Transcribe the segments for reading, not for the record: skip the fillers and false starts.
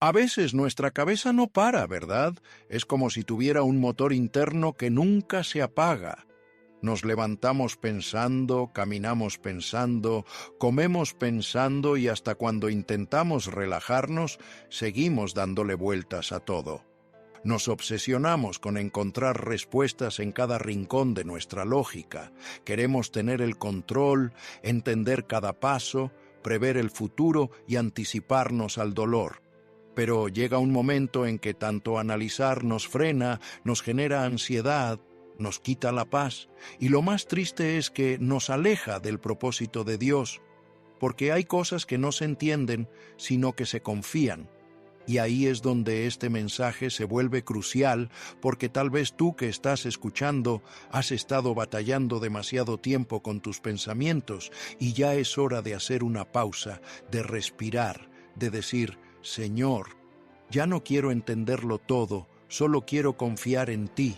A veces nuestra cabeza no para, ¿verdad? Es como si tuviera un motor interno que nunca se apaga. Nos levantamos pensando, caminamos pensando, comemos pensando y hasta cuando intentamos relajarnos, seguimos dándole vueltas a todo. Nos obsesionamos con encontrar respuestas en cada rincón de nuestra lógica. Queremos tener el control, entender cada paso, prever el futuro y anticiparnos al dolor. Pero llega un momento en que tanto analizar nos frena, nos genera ansiedad, nos quita la paz, y lo más triste es que nos aleja del propósito de Dios, porque hay cosas que no se entienden, sino que se confían. Y ahí es donde este mensaje se vuelve crucial, porque tal vez tú que estás escuchando has estado batallando demasiado tiempo con tus pensamientos y ya es hora de hacer una pausa, de respirar, de decir, Señor, ya no quiero entenderlo todo, solo quiero confiar en ti.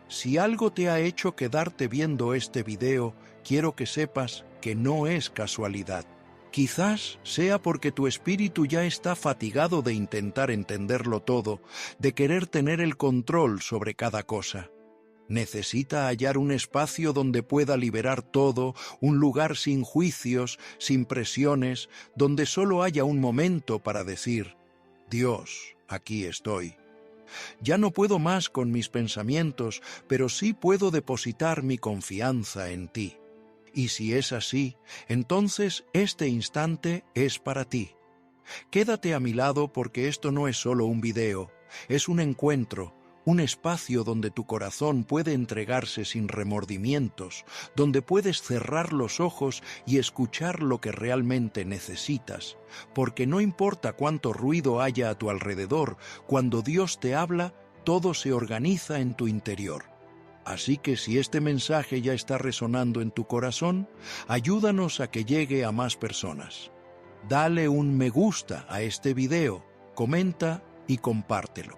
Si algo te ha hecho quedarte viendo este video, quiero que sepas que no es casualidad. Quizás sea porque tu espíritu ya está fatigado de intentar entenderlo todo, de querer tener el control sobre cada cosa. Necesita hallar un espacio donde pueda liberar todo, un lugar sin juicios, sin presiones, donde solo haya un momento para decir, Dios, aquí estoy. Ya no puedo más con mis pensamientos, pero sí puedo depositar mi confianza en ti. Y si es así, entonces este instante es para ti. Quédate a mi lado porque esto no es solo un video, es un encuentro, un espacio donde tu corazón puede entregarse sin remordimientos, donde puedes cerrar los ojos y escuchar lo que realmente necesitas, porque no importa cuánto ruido haya a tu alrededor, cuando Dios te habla, todo se organiza en tu interior. Así que si este mensaje ya está resonando en tu corazón, ayúdanos a que llegue a más personas. Dale un me gusta a este video, comenta y compártelo.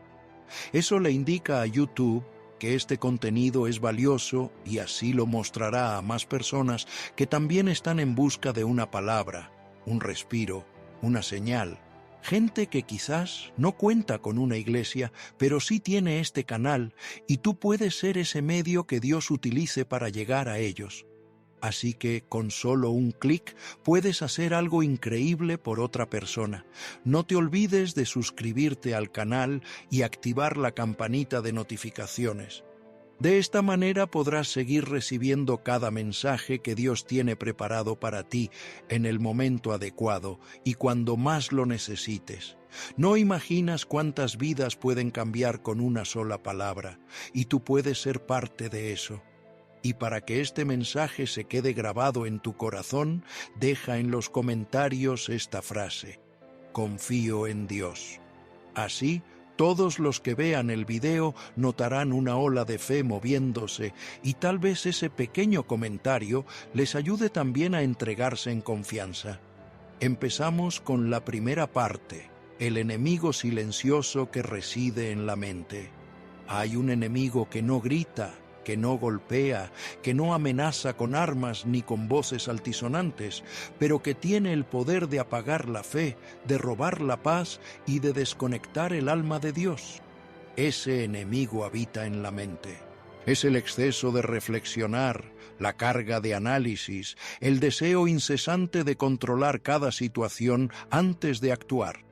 Eso le indica a YouTube que este contenido es valioso y así lo mostrará a más personas que también están en busca de una palabra, un respiro, una señal. Gente que quizás no cuenta con una iglesia, pero sí tiene este canal y tú puedes ser ese medio que Dios utilice para llegar a ellos. Así que con solo un clic puedes hacer algo increíble por otra persona. No te olvides de suscribirte al canal y activar la campanita de notificaciones. De esta manera podrás seguir recibiendo cada mensaje que Dios tiene preparado para ti en el momento adecuado y cuando más lo necesites. No imaginas cuántas vidas pueden cambiar con una sola palabra, y tú puedes ser parte de eso. Y para que este mensaje se quede grabado en tu corazón, deja en los comentarios esta frase: confío en Dios. Así, todos los que vean el video notarán una ola de fe moviéndose y tal vez ese pequeño comentario les ayude también a entregarse en confianza. Empezamos con la primera parte, el enemigo silencioso que reside en la mente. Hay un enemigo que no grita, que no golpea, que no amenaza con armas ni con voces altisonantes, pero que tiene el poder de apagar la fe, de robar la paz y de desconectar el alma de Dios. Ese enemigo habita en la mente. Es el exceso de reflexionar, la carga de análisis, el deseo incesante de controlar cada situación antes de actuar.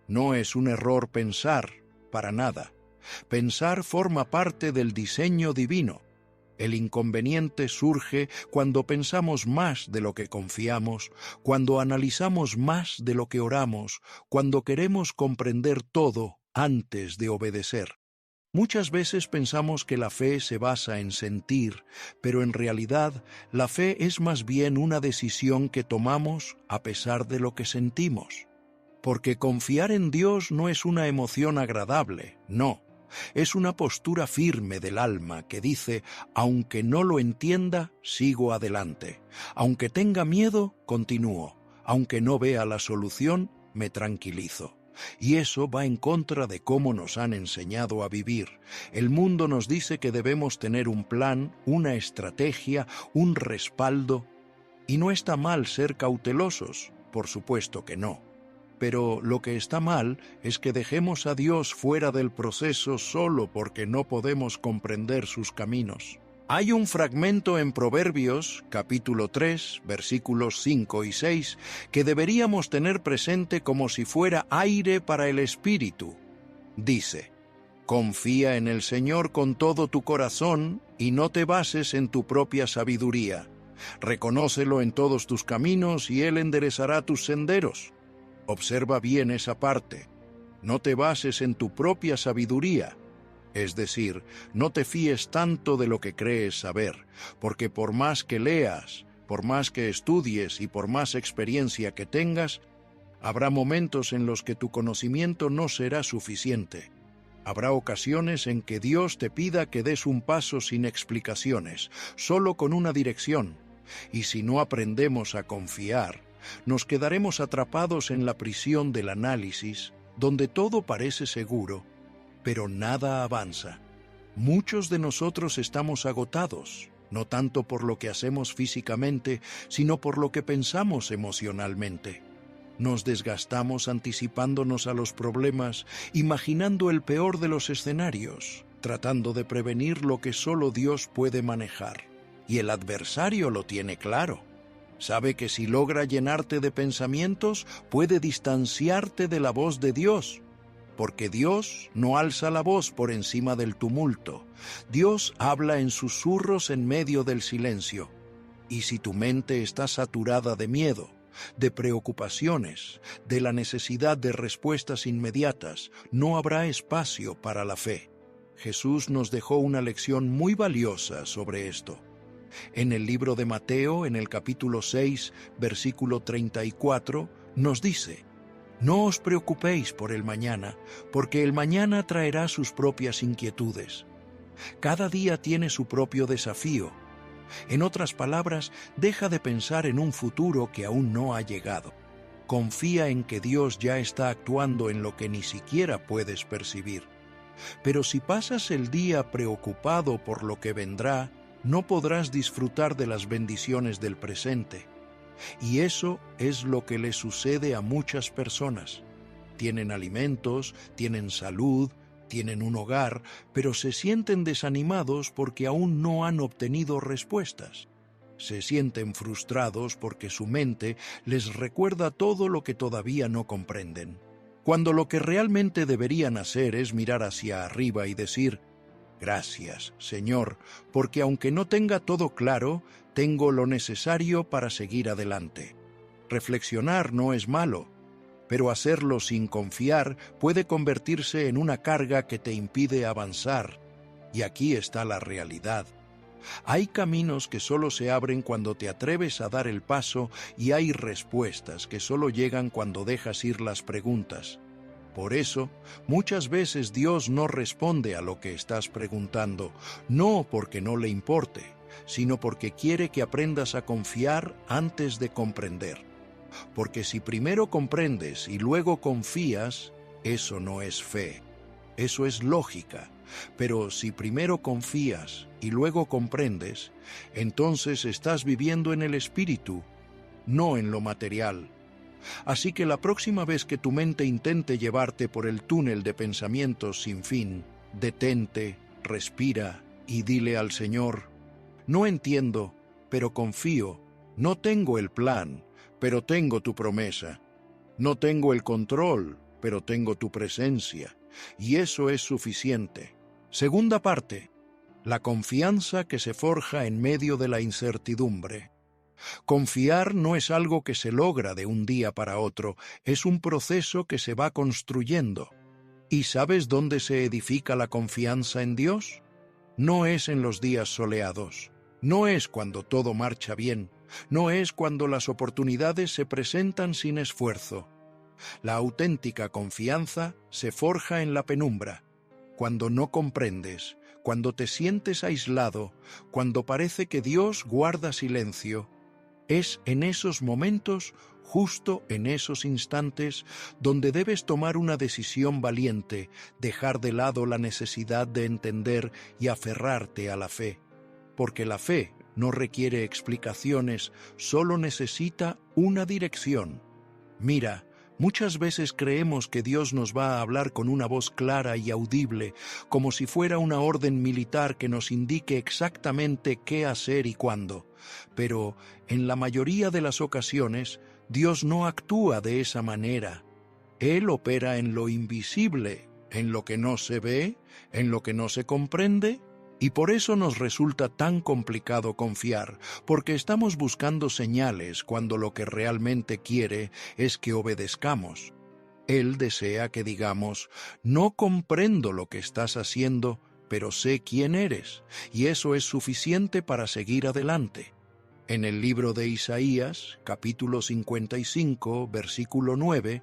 No es un error pensar, para nada. Pensar forma parte del diseño divino. El inconveniente surge cuando pensamos más de lo que confiamos, cuando analizamos más de lo que oramos, cuando queremos comprender todo antes de obedecer. Muchas veces pensamos que la fe se basa en sentir, pero en realidad la fe es más bien una decisión que tomamos a pesar de lo que sentimos. Porque confiar en Dios no es una emoción agradable, no. Es una postura firme del alma que dice, aunque no lo entienda, sigo adelante. Aunque tenga miedo, continúo. Aunque no vea la solución, me tranquilizo. Y eso va en contra de cómo nos han enseñado a vivir. El mundo nos dice que debemos tener un plan, una estrategia, un respaldo. Y no está mal ser cautelosos, por supuesto que no. Pero lo que está mal es que dejemos a Dios fuera del proceso solo porque no podemos comprender sus caminos. Hay un fragmento en Proverbios, capítulo 3, versículos 5 y 6, que deberíamos tener presente como si fuera aire para el espíritu. Dice: confía en el Señor con todo tu corazón y no te bases en tu propia sabiduría. Reconócelo en todos tus caminos y Él enderezará tus senderos. Observa bien esa parte. No te bases en tu propia sabiduría. Es decir, no te fíes tanto de lo que crees saber, porque por más que leas, por más que estudies y por más experiencia que tengas, habrá momentos en los que tu conocimiento no será suficiente. Habrá ocasiones en que Dios te pida que des un paso sin explicaciones, solo con una dirección, y si no aprendemos a confiar, nos quedaremos atrapados en la prisión del análisis, donde todo parece seguro, pero nada avanza. Muchos de nosotros estamos agotados, no tanto por lo que hacemos físicamente, sino por lo que pensamos emocionalmente. Nos desgastamos anticipándonos a los problemas, imaginando el peor de los escenarios, tratando de prevenir lo que solo Dios puede manejar. Y el adversario lo tiene claro. Sabe que si logra llenarte de pensamientos, puede distanciarte de la voz de Dios. Porque Dios no alza la voz por encima del tumulto. Dios habla en susurros en medio del silencio. Y si tu mente está saturada de miedo, de preocupaciones, de la necesidad de respuestas inmediatas, no habrá espacio para la fe. Jesús nos dejó una lección muy valiosa sobre esto. En el libro de Mateo, en el capítulo 6, versículo 34, nos dice: no os preocupéis por el mañana, porque el mañana traerá sus propias inquietudes. Cada día tiene su propio desafío. En otras palabras, deja de pensar en un futuro que aún no ha llegado. Confía en que Dios ya está actuando en lo que ni siquiera puedes percibir. Pero si pasas el día preocupado por lo que vendrá, no podrás disfrutar de las bendiciones del presente. Y eso es lo que le sucede a muchas personas. Tienen alimentos, tienen salud, tienen un hogar, pero se sienten desanimados porque aún no han obtenido respuestas. Se sienten frustrados porque su mente les recuerda todo lo que todavía no comprenden. Cuando lo que realmente deberían hacer es mirar hacia arriba y decir: gracias, Señor, porque aunque no tenga todo claro, tengo lo necesario para seguir adelante. Reflexionar no es malo, pero hacerlo sin confiar puede convertirse en una carga que te impide avanzar. Y aquí está la realidad. Hay caminos que solo se abren cuando te atreves a dar el paso y hay respuestas que solo llegan cuando dejas ir las preguntas. Por eso, muchas veces Dios no responde a lo que estás preguntando, no porque no le importe, sino porque quiere que aprendas a confiar antes de comprender. Porque si primero comprendes y luego confías, eso no es fe, eso es lógica. Pero si primero confías y luego comprendes, entonces estás viviendo en el espíritu, no en lo material. Así que la próxima vez que tu mente intente llevarte por el túnel de pensamientos sin fin, detente, respira y dile al Señor: no entiendo, pero confío. No tengo el plan, pero tengo tu promesa. No tengo el control, pero tengo tu presencia. Y eso es suficiente. Segunda parte: la confianza que se forja en medio de la incertidumbre. Confiar no es algo que se logra de un día para otro, es un proceso que se va construyendo. ¿Y sabes dónde se edifica la confianza en Dios? No es en los días soleados, no es cuando todo marcha bien, no es cuando las oportunidades se presentan sin esfuerzo. La auténtica confianza se forja en la penumbra, cuando no comprendes, cuando te sientes aislado, cuando parece que Dios guarda silencio. Es en esos momentos, justo en esos instantes, donde debes tomar una decisión valiente, dejar de lado la necesidad de entender y aferrarte a la fe. Porque la fe no requiere explicaciones, solo necesita una dirección. Mira, Muchas veces creemos que Dios nos va a hablar con una voz clara y audible, como si fuera una orden militar que nos indique exactamente qué hacer y cuándo. Pero, en la mayoría de las ocasiones, Dios no actúa de esa manera. Él opera en lo invisible, en lo que no se ve, en lo que no se comprende, y por eso nos resulta tan complicado confiar, porque estamos buscando señales cuando lo que realmente quiere es que obedezcamos. Él desea que digamos, no comprendo lo que estás haciendo, pero sé quién eres, y eso es suficiente para seguir adelante. En el libro de Isaías, capítulo 55, versículo 9,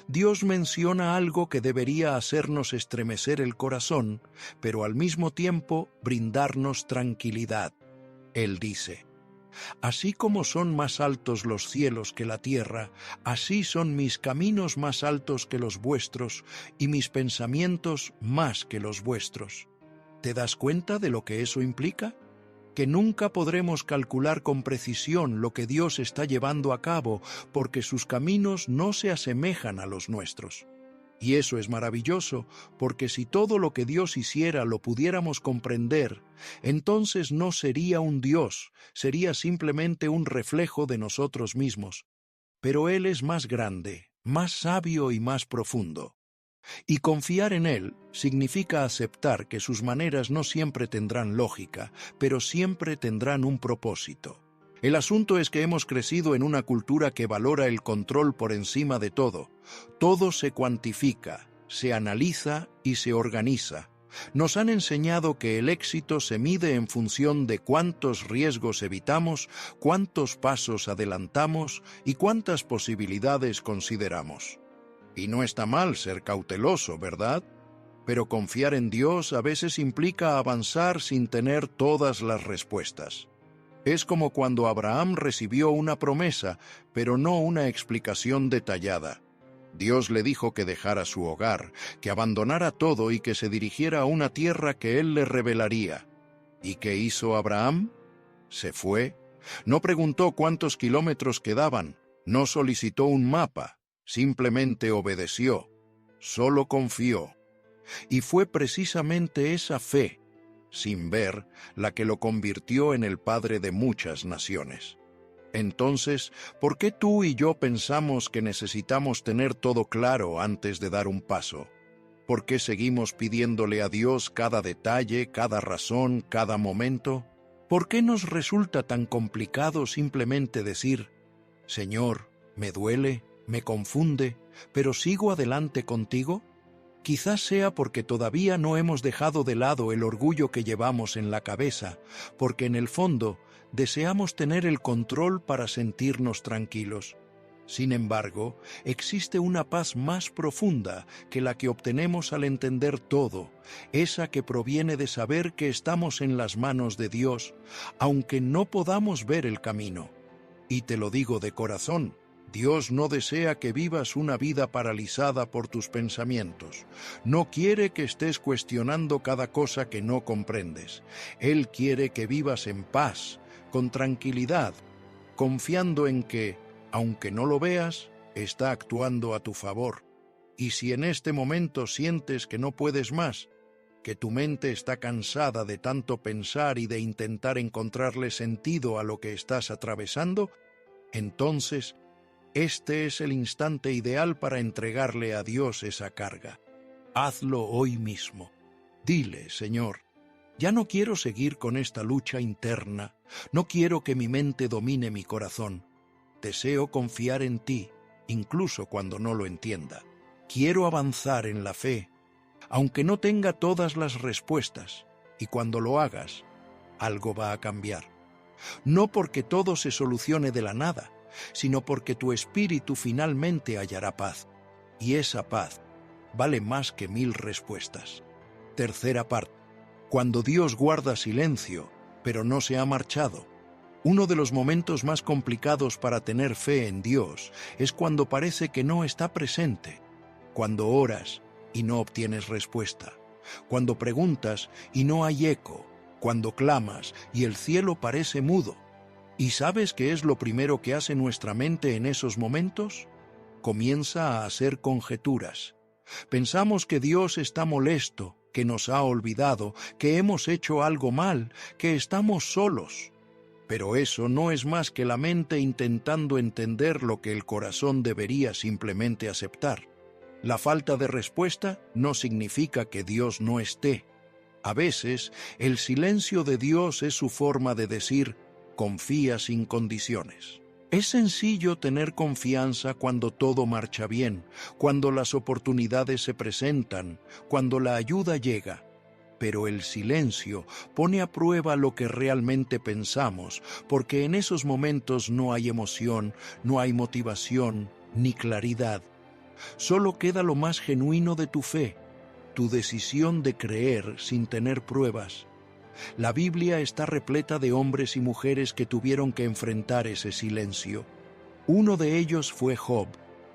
Dios menciona algo que debería hacernos estremecer el corazón, pero al mismo tiempo brindarnos tranquilidad. Él dice, así como son más altos los cielos que la tierra, así son mis caminos más altos que los vuestros, y mis pensamientos más que los vuestros. ¿Te das cuenta de lo que eso implica? Que nunca podremos calcular con precisión lo que Dios está llevando a cabo, porque sus caminos no se asemejan a los nuestros. Y eso es maravilloso, porque si todo lo que Dios hiciera lo pudiéramos comprender, entonces no sería un Dios, sería simplemente un reflejo de nosotros mismos. Pero Él es más grande, más sabio y más profundo. Y confiar en Él significa aceptar que sus maneras no siempre tendrán lógica, pero siempre tendrán un propósito. El asunto es que hemos crecido en una cultura que valora el control por encima de todo. Todo se cuantifica, se analiza y se organiza. Nos han enseñado que el éxito se mide en función de cuántos riesgos evitamos, cuántos pasos adelantamos y cuántas posibilidades consideramos. Y no está mal ser cauteloso, ¿verdad? Pero confiar en Dios a veces implica avanzar sin tener todas las respuestas. Es como cuando Abraham recibió una promesa, pero no una explicación detallada. Dios le dijo que dejara su hogar, que abandonara todo y que se dirigiera a una tierra que él le revelaría. ¿Y qué hizo Abraham? Se fue. No preguntó cuántos kilómetros quedaban, no solicitó un mapa. Simplemente obedeció, solo confió. Y fue precisamente esa fe, sin ver, la que lo convirtió en el padre de muchas naciones. Entonces, ¿por qué tú y yo pensamos que necesitamos tener todo claro antes de dar un paso? ¿Por qué seguimos pidiéndole a Dios cada detalle, cada razón, cada momento? ¿Por qué nos resulta tan complicado simplemente decir, Señor, me duele, me confunde, pero sigo adelante contigo? Quizás sea porque todavía no hemos dejado de lado el orgullo que llevamos en la cabeza, porque en el fondo deseamos tener el control para sentirnos tranquilos. Sin embargo, existe una paz más profunda que la que obtenemos al entender todo, esa que proviene de saber que estamos en las manos de Dios, aunque no podamos ver el camino. Y te lo digo de corazón, Dios no desea que vivas una vida paralizada por tus pensamientos. No quiere que estés cuestionando cada cosa que no comprendes. Él quiere que vivas en paz, con tranquilidad, confiando en que, aunque no lo veas, está actuando a tu favor. Y si en este momento sientes que no puedes más, que tu mente está cansada de tanto pensar y de intentar encontrarle sentido a lo que estás atravesando, entonces este es el instante ideal para entregarle a Dios esa carga. Hazlo hoy mismo. Dile, Señor, ya no quiero seguir con esta lucha interna, no quiero que mi mente domine mi corazón. Deseo confiar en ti, incluso cuando no lo entienda. Quiero avanzar en la fe, aunque no tenga todas las respuestas, y cuando lo hagas, algo va a cambiar. No porque todo se solucione de la nada, sino porque tu espíritu finalmente hallará paz. Y esa paz vale más que 1000 respuestas. Tercera parte. Cuando Dios guarda silencio, pero no se ha marchado. Uno de los momentos más complicados para tener fe en Dios es cuando parece que no está presente. Cuando oras y no obtienes respuesta. Cuando preguntas y no hay eco. Cuando clamas y el cielo parece mudo. ¿Y sabes qué es lo primero que hace nuestra mente en esos momentos? comienza a hacer conjeturas. Pensamos que Dios está molesto, que nos ha olvidado, que hemos hecho algo mal, que estamos solos. Pero eso no es más que la mente intentando entender lo que el corazón debería simplemente aceptar. La falta de respuesta no significa que Dios no esté. A veces, el silencio de Dios es su forma de decir, confía sin condiciones. Es sencillo tener confianza cuando todo marcha bien, cuando las oportunidades se presentan, cuando la ayuda llega. Pero el silencio pone a prueba lo que realmente pensamos, porque en esos momentos no hay emoción, no hay motivación, ni claridad. Solo queda lo más genuino de tu fe, tu decisión de creer sin tener pruebas. La Biblia está repleta de hombres y mujeres que tuvieron que enfrentar ese silencio. Uno de ellos fue Job.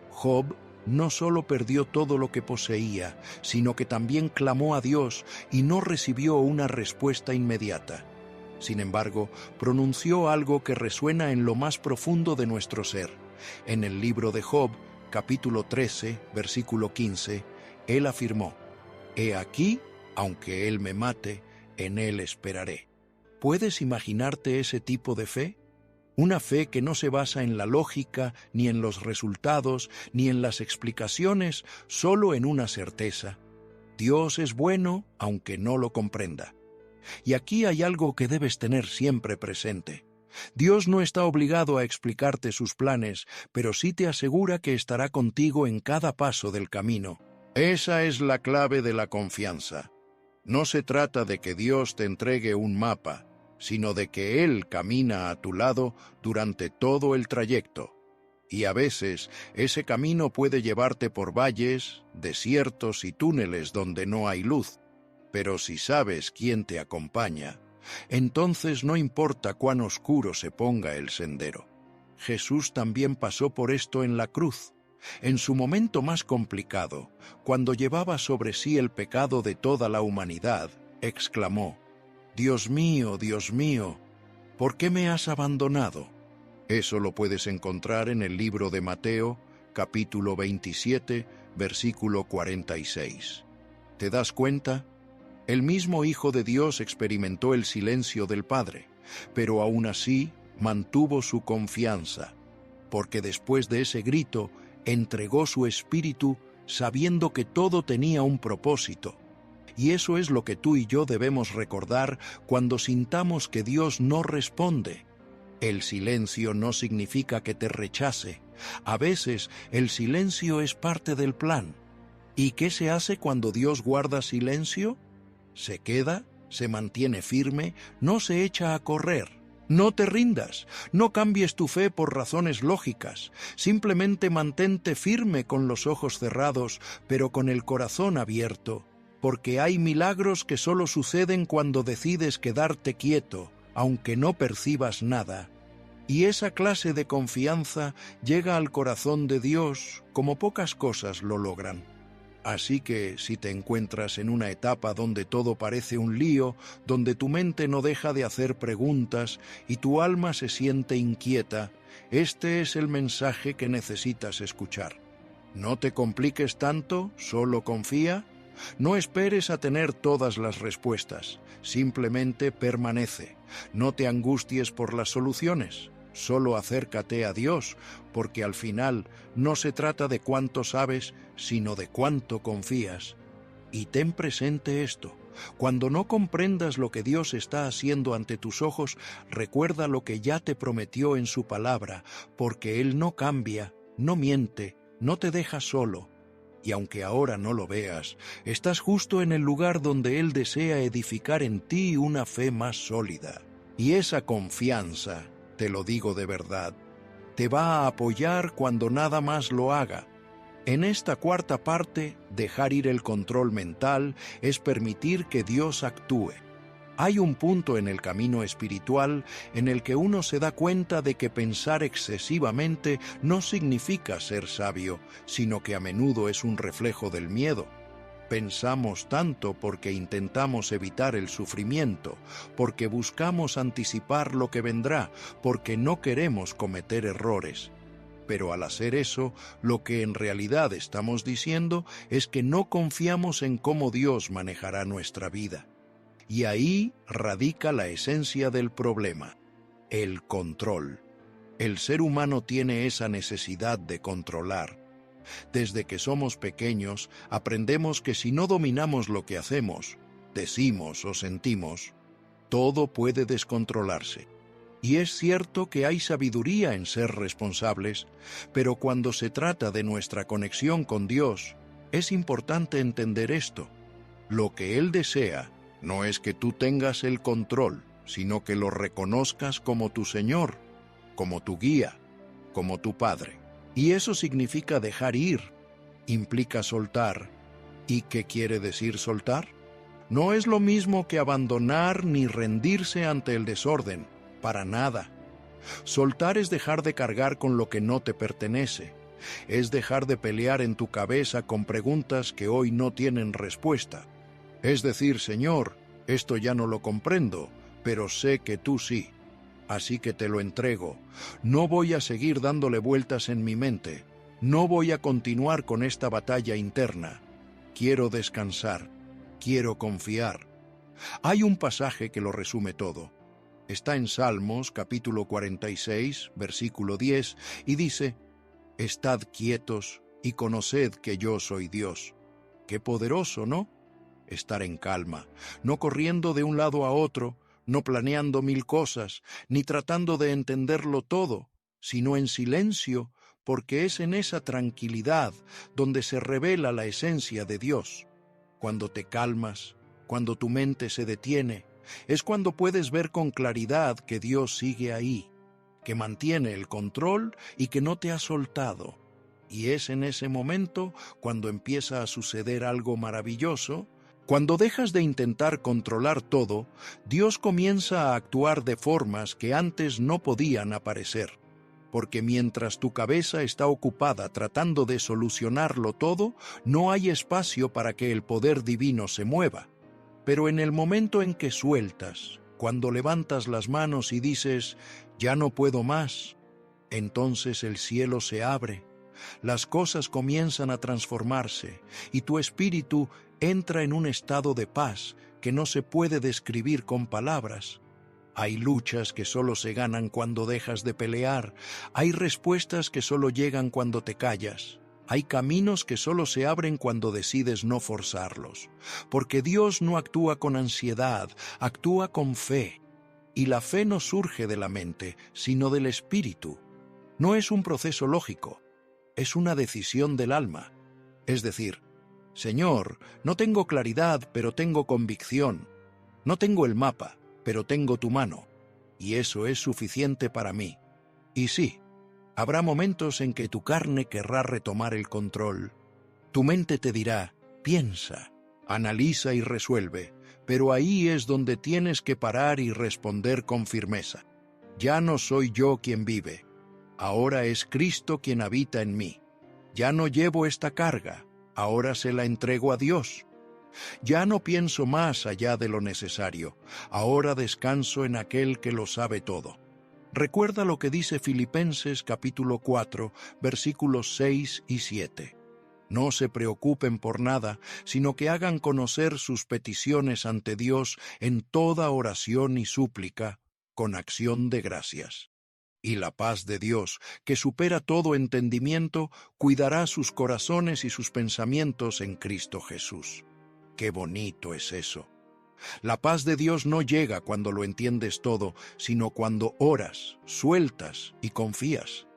Job no solo perdió todo lo que poseía, sino que también clamó a Dios y no recibió una respuesta inmediata. Sin embargo, pronunció algo que resuena en lo más profundo de nuestro ser. En el libro de Job, capítulo 13, versículo 15, él afirmó, «He aquí, aunque él me mate, en él esperaré». ¿Puedes imaginarte ese tipo de fe? Una fe que no se basa en la lógica, ni en los resultados, ni en las explicaciones, solo en una certeza. Dios es bueno, aunque no lo comprenda. Y aquí hay algo que debes tener siempre presente. Dios no está obligado a explicarte sus planes, pero sí te asegura que estará contigo en cada paso del camino. Esa es la clave de la confianza. No se trata de que Dios te entregue un mapa, sino de que Él camina a tu lado durante todo el trayecto. Y a veces ese camino puede llevarte por valles, desiertos y túneles donde no hay luz. Pero si sabes quién te acompaña, entonces no importa cuán oscuro se ponga el sendero. Jesús también pasó por esto en la cruz. En su momento más complicado, cuando llevaba sobre sí el pecado de toda la humanidad, exclamó, Dios mío, ¿por qué me has abandonado? Eso lo puedes encontrar en el libro de Mateo, capítulo 27, versículo 46. ¿Te das cuenta? El mismo Hijo de Dios experimentó el silencio del Padre, pero aún así mantuvo su confianza, porque después de ese grito entregó su espíritu sabiendo que todo tenía un propósito. Y eso es lo que tú y yo debemos recordar cuando sintamos que Dios no responde. El silencio no significa que te rechace. A veces el silencio es parte del plan. ¿Y qué se hace cuando Dios guarda silencio? Se queda, se mantiene firme, no se echa a correr. No te rindas, no cambies tu fe por razones lógicas, simplemente mantente firme con los ojos cerrados, pero con el corazón abierto, porque hay milagros que solo suceden cuando decides quedarte quieto, aunque no percibas nada. Y esa clase de confianza llega al corazón de Dios como pocas cosas lo logran. Así que, si te encuentras en una etapa donde todo parece un lío, donde tu mente no deja de hacer preguntas y tu alma se siente inquieta, este es el mensaje que necesitas escuchar. No te compliques tanto, solo confía. No esperes a tener todas las respuestas, simplemente permanece. No te angusties por las soluciones. Solo acércate a Dios, porque al final no se trata de cuánto sabes, sino de cuánto confías. Y ten presente esto, cuando no comprendas lo que Dios está haciendo ante tus ojos, recuerda lo que ya te prometió en su palabra, porque Él no cambia, no miente, no te deja solo. Y aunque ahora no lo veas, estás justo en el lugar donde Él desea edificar en ti una fe más sólida. Y esa confianza, te lo digo de verdad, te va a apoyar cuando nada más lo haga. En esta cuarta parte, dejar ir el control mental es permitir que Dios actúe. Hay un punto en el camino espiritual en el que uno se da cuenta de que pensar excesivamente no significa ser sabio, sino que a menudo es un reflejo del miedo. Pensamos tanto porque intentamos evitar el sufrimiento, porque buscamos anticipar lo que vendrá, porque no queremos cometer errores. Pero al hacer eso, lo que en realidad estamos diciendo es que no confiamos en cómo Dios manejará nuestra vida. Y ahí radica la esencia del problema, el control. El ser humano tiene esa necesidad de controlar. Desde que somos pequeños, aprendemos que si no dominamos lo que hacemos, decimos o sentimos, todo puede descontrolarse. Y es cierto que hay sabiduría en ser responsables, pero cuando se trata de nuestra conexión con Dios, es importante entender esto. Lo que Él desea no es que tú tengas el control, sino que lo reconozcas como tu Señor, como tu guía, como tu Padre. Y eso significa dejar ir, implica soltar. ¿Y qué quiere decir soltar? No es lo mismo que abandonar ni rendirse ante el desorden, para nada. Soltar es dejar de cargar con lo que no te pertenece, es dejar de pelear en tu cabeza con preguntas que hoy no tienen respuesta. Es decir, Señor, esto ya no lo comprendo, pero sé que tú sí. Así que te lo entrego. No voy a seguir dándole vueltas en mi mente. No voy a continuar con esta batalla interna. Quiero descansar. Quiero confiar. Hay un pasaje que lo resume todo. Está en Salmos, capítulo 46, versículo 10, y dice: «Estad quietos y conoced que yo soy Dios». Qué poderoso, ¿no? Estar en calma, no corriendo de un lado a otro, no planeando mil cosas, ni tratando de entenderlo todo, sino en silencio, porque es en esa tranquilidad donde se revela la esencia de Dios. Cuando te calmas, cuando tu mente se detiene, es cuando puedes ver con claridad que Dios sigue ahí, que mantiene el control y que no te ha soltado. Y es en ese momento cuando empieza a suceder algo maravilloso. Cuando dejas de intentar controlar todo, Dios comienza a actuar de formas que antes no podían aparecer. Porque mientras tu cabeza está ocupada tratando de solucionarlo todo, no hay espacio para que el poder divino se mueva. Pero en el momento en que sueltas, cuando levantas las manos y dices, «Ya no puedo más», entonces el cielo se abre, las cosas comienzan a transformarse y tu espíritu entra en un estado de paz que no se puede describir con palabras. Hay luchas que solo se ganan cuando dejas de pelear, hay respuestas que solo llegan cuando te callas. Hay caminos que solo se abren cuando decides no forzarlos, porque Dios no actúa con ansiedad, actúa con fe. Y la fe no surge de la mente, sino del espíritu. No es un proceso lógico, es una decisión del alma. Es decir, Señor, no tengo claridad, pero tengo convicción. No tengo el mapa, pero tengo tu mano. Y eso es suficiente para mí. Y sí, habrá momentos en que tu carne querrá retomar el control. Tu mente te dirá, piensa, analiza y resuelve, pero ahí es donde tienes que parar y responder con firmeza. Ya no soy yo quien vive, ahora es Cristo quien habita en mí. Ya no llevo esta carga, ahora se la entrego a Dios. Ya no pienso más allá de lo necesario, ahora descanso en aquel que lo sabe todo. Recuerda lo que dice Filipenses capítulo 4, versículos 6 y 7. No se preocupen por nada, sino que hagan conocer sus peticiones ante Dios en toda oración y súplica, con acción de gracias. Y la paz de Dios, que supera todo entendimiento, cuidará sus corazones y sus pensamientos en Cristo Jesús. ¡Qué bonito es eso! La paz de Dios no llega cuando lo entiendes todo, sino cuando oras, sueltas y confías.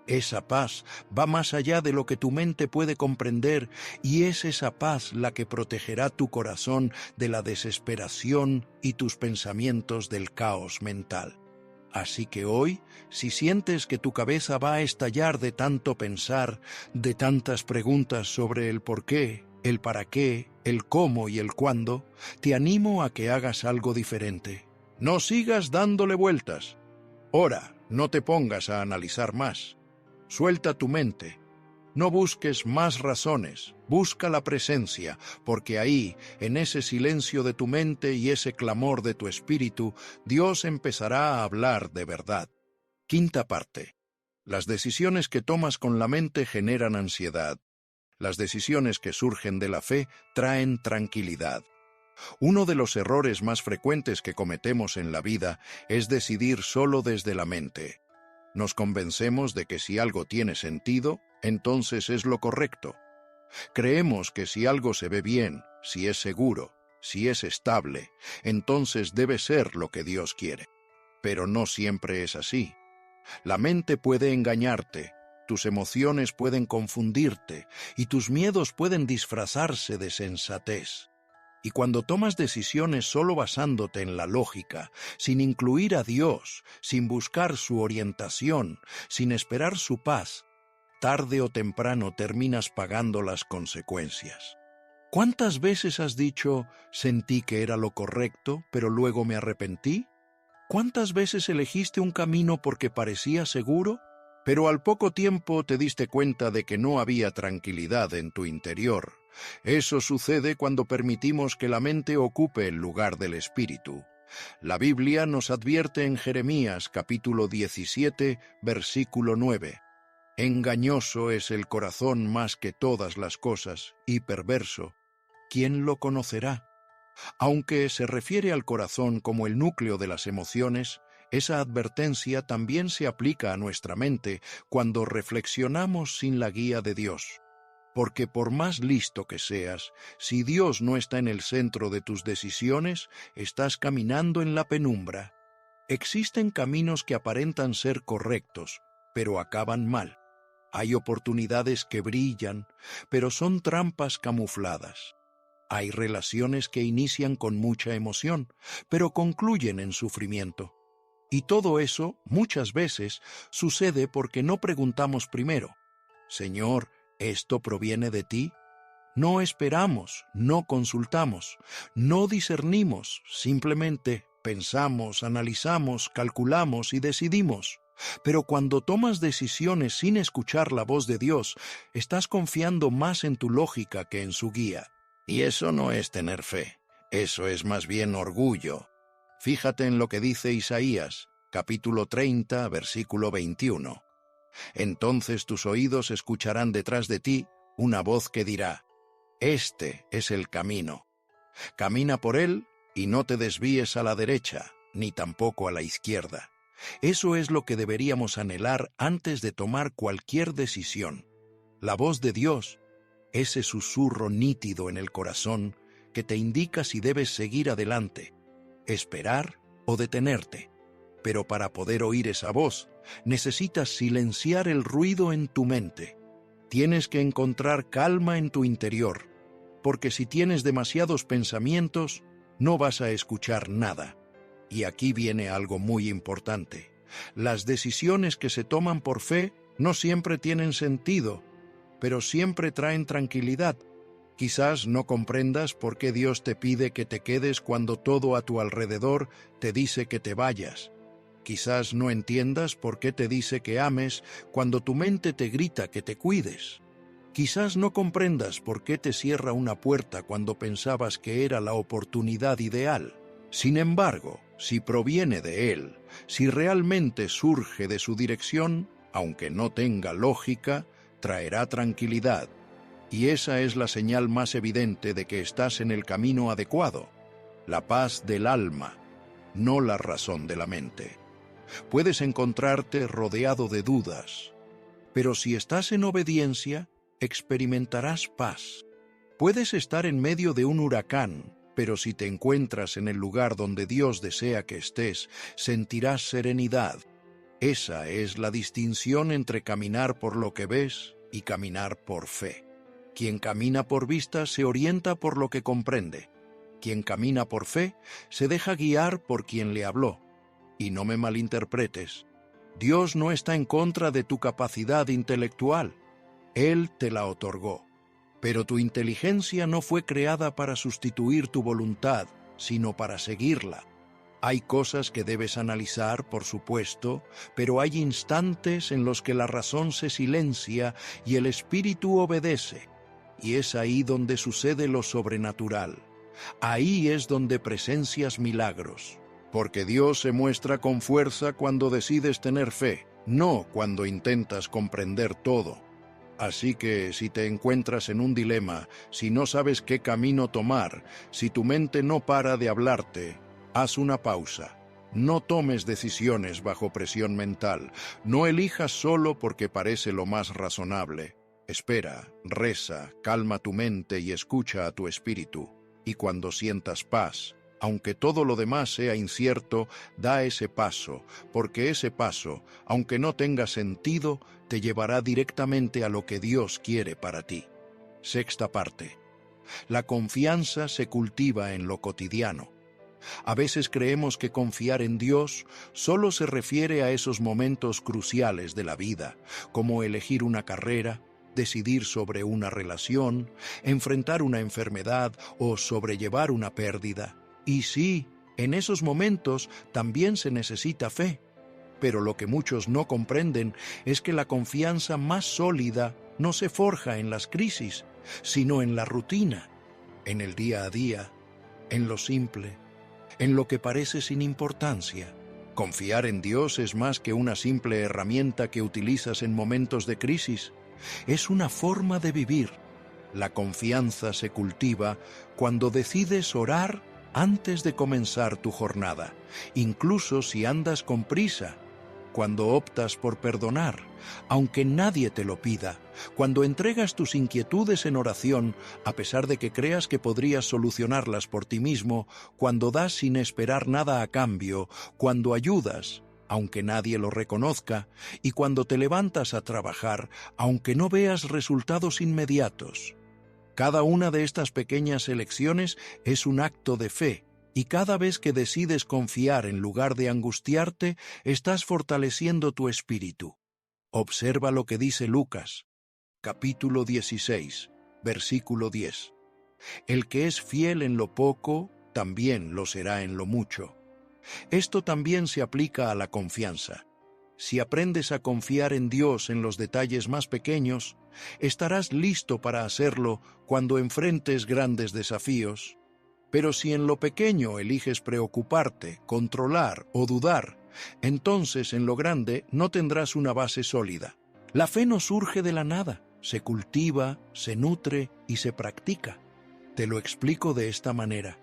Esa paz va más allá de lo que tu mente puede comprender y es esa paz la que protegerá tu corazón de la desesperación y tus pensamientos del caos mental. Así que hoy, si sientes que tu cabeza va a estallar de tanto pensar, de tantas preguntas sobre el por qué, el para qué, el cómo y el cuándo, te animo a que hagas algo diferente. No sigas dándole vueltas. Ora, no te pongas a analizar más. Suelta tu mente. No busques más razones, busca la presencia, porque ahí, en ese silencio de tu mente y ese clamor de tu espíritu, Dios empezará a hablar de verdad. Quinta parte. Las decisiones que tomas con la mente generan ansiedad. Las decisiones que surgen de la fe traen tranquilidad. Uno de los errores más frecuentes que cometemos en la vida es decidir solo desde la mente. Nos convencemos de que si algo tiene sentido, entonces es lo correcto. Creemos que si algo se ve bien, si es seguro, si es estable, entonces debe ser lo que Dios quiere. Pero no siempre es así. La mente puede engañarte, tus emociones pueden confundirte y tus miedos pueden disfrazarse de sensatez. Y cuando tomas decisiones solo basándote en la lógica, sin incluir a Dios, sin buscar su orientación, sin esperar su paz, tarde o temprano terminas pagando las consecuencias. ¿Cuántas veces has dicho, sentí que era lo correcto, pero luego me arrepentí? ¿Cuántas veces elegiste un camino porque parecía seguro, pero al poco tiempo te diste cuenta de que no había tranquilidad en tu interior? Eso sucede cuando permitimos que la mente ocupe el lugar del espíritu. La Biblia nos advierte en Jeremías capítulo 17, versículo 9. Engañoso es el corazón más que todas las cosas, y perverso. ¿Quién lo conocerá? Aunque se refiere al corazón como el núcleo de las emociones, esa advertencia también se aplica a nuestra mente cuando reflexionamos sin la guía de Dios. Porque por más listo que seas, si Dios no está en el centro de tus decisiones, estás caminando en la penumbra. Existen caminos que aparentan ser correctos, pero acaban mal. Hay oportunidades que brillan, pero son trampas camufladas. Hay relaciones que inician con mucha emoción, pero concluyen en sufrimiento. Y todo eso, muchas veces, sucede porque no preguntamos primero, Señor, ¿esto proviene de ti? No esperamos, no consultamos, no discernimos, simplemente pensamos, analizamos, calculamos y decidimos. Pero cuando tomas decisiones sin escuchar la voz de Dios, estás confiando más en tu lógica que en su guía. Y eso no es tener fe, eso es más bien orgullo. Fíjate en lo que dice Isaías, capítulo 30, versículo 21. Entonces tus oídos escucharán detrás de ti una voz que dirá, este es el camino. Camina por él y no te desvíes a la derecha, ni tampoco a la izquierda. Eso es lo que deberíamos anhelar antes de tomar cualquier decisión. La voz de Dios, ese susurro nítido en el corazón que te indica si debes seguir adelante, esperar o detenerte. Pero para poder oír esa voz, necesitas silenciar el ruido en tu mente. Tienes que encontrar calma en tu interior, porque si tienes demasiados pensamientos, no vas a escuchar nada. Y aquí viene algo muy importante. Las decisiones que se toman por fe no siempre tienen sentido, pero siempre traen tranquilidad. Quizás no comprendas por qué Dios te pide que te quedes cuando todo a tu alrededor te dice que te vayas. Quizás no entiendas por qué te dice que ames cuando tu mente te grita que te cuides. Quizás no comprendas por qué te cierra una puerta cuando pensabas que era la oportunidad ideal. Sin embargo, si proviene de Él, si realmente surge de su dirección, aunque no tenga lógica, traerá tranquilidad. Y esa es la señal más evidente de que estás en el camino adecuado. La paz del alma, no la razón de la mente. Puedes encontrarte rodeado de dudas, pero si estás en obediencia, experimentarás paz. Puedes estar en medio de un huracán, pero si te encuentras en el lugar donde Dios desea que estés, sentirás serenidad. Esa es la distinción entre caminar por lo que ves y caminar por fe. Quien camina por vista se orienta por lo que comprende. Quien camina por fe se deja guiar por quien le habló. Y no me malinterpretes, Dios no está en contra de tu capacidad intelectual. Él te la otorgó. Pero tu inteligencia no fue creada para sustituir tu voluntad, sino para seguirla. Hay cosas que debes analizar, por supuesto, pero hay instantes en los que la razón se silencia y el espíritu obedece. Y es ahí donde sucede lo sobrenatural. Ahí es donde presencias milagros. Porque Dios se muestra con fuerza cuando decides tener fe, no cuando intentas comprender todo. Así que si te encuentras en un dilema, si no sabes qué camino tomar, si tu mente no para de hablarte, haz una pausa. No tomes decisiones bajo presión mental. No elijas solo porque parece lo más razonable. Espera, reza, calma tu mente y escucha a tu espíritu. Y cuando sientas paz, aunque todo lo demás sea incierto, da ese paso, porque ese paso, aunque no tenga sentido, te llevará directamente a lo que Dios quiere para ti. Sexta parte. La confianza se cultiva en lo cotidiano. A veces creemos que confiar en Dios solo se refiere a esos momentos cruciales de la vida, como elegir una carrera, decidir sobre una relación, enfrentar una enfermedad o sobrellevar una pérdida. Y sí, en esos momentos también se necesita fe. Pero lo que muchos no comprenden es que la confianza más sólida no se forja en las crisis, sino en la rutina, en el día a día, en lo simple, en lo que parece sin importancia. Confiar en Dios es más que una simple herramienta que utilizas en momentos de crisis. Es una forma de vivir. La confianza se cultiva cuando decides orar antes de comenzar tu jornada, incluso si andas con prisa, cuando optas por perdonar, aunque nadie te lo pida, cuando entregas tus inquietudes en oración, a pesar de que creas que podrías solucionarlas por ti mismo, cuando das sin esperar nada a cambio, cuando ayudas, aunque nadie lo reconozca, y cuando te levantas a trabajar, aunque no veas resultados inmediatos. Cada una de estas pequeñas elecciones es un acto de fe, y cada vez que decides confiar en lugar de angustiarte, estás fortaleciendo tu espíritu. Observa lo que dice Lucas, capítulo 16, versículo 10. El que es fiel en lo poco, también lo será en lo mucho. Esto también se aplica a la confianza. Si aprendes a confiar en Dios en los detalles más pequeños, estarás listo para hacerlo cuando enfrentes grandes desafíos. Pero si en lo pequeño eliges preocuparte, controlar o dudar, entonces en lo grande no tendrás una base sólida. La fe no surge de la nada, se cultiva, se nutre y se practica. Te lo explico de esta manera.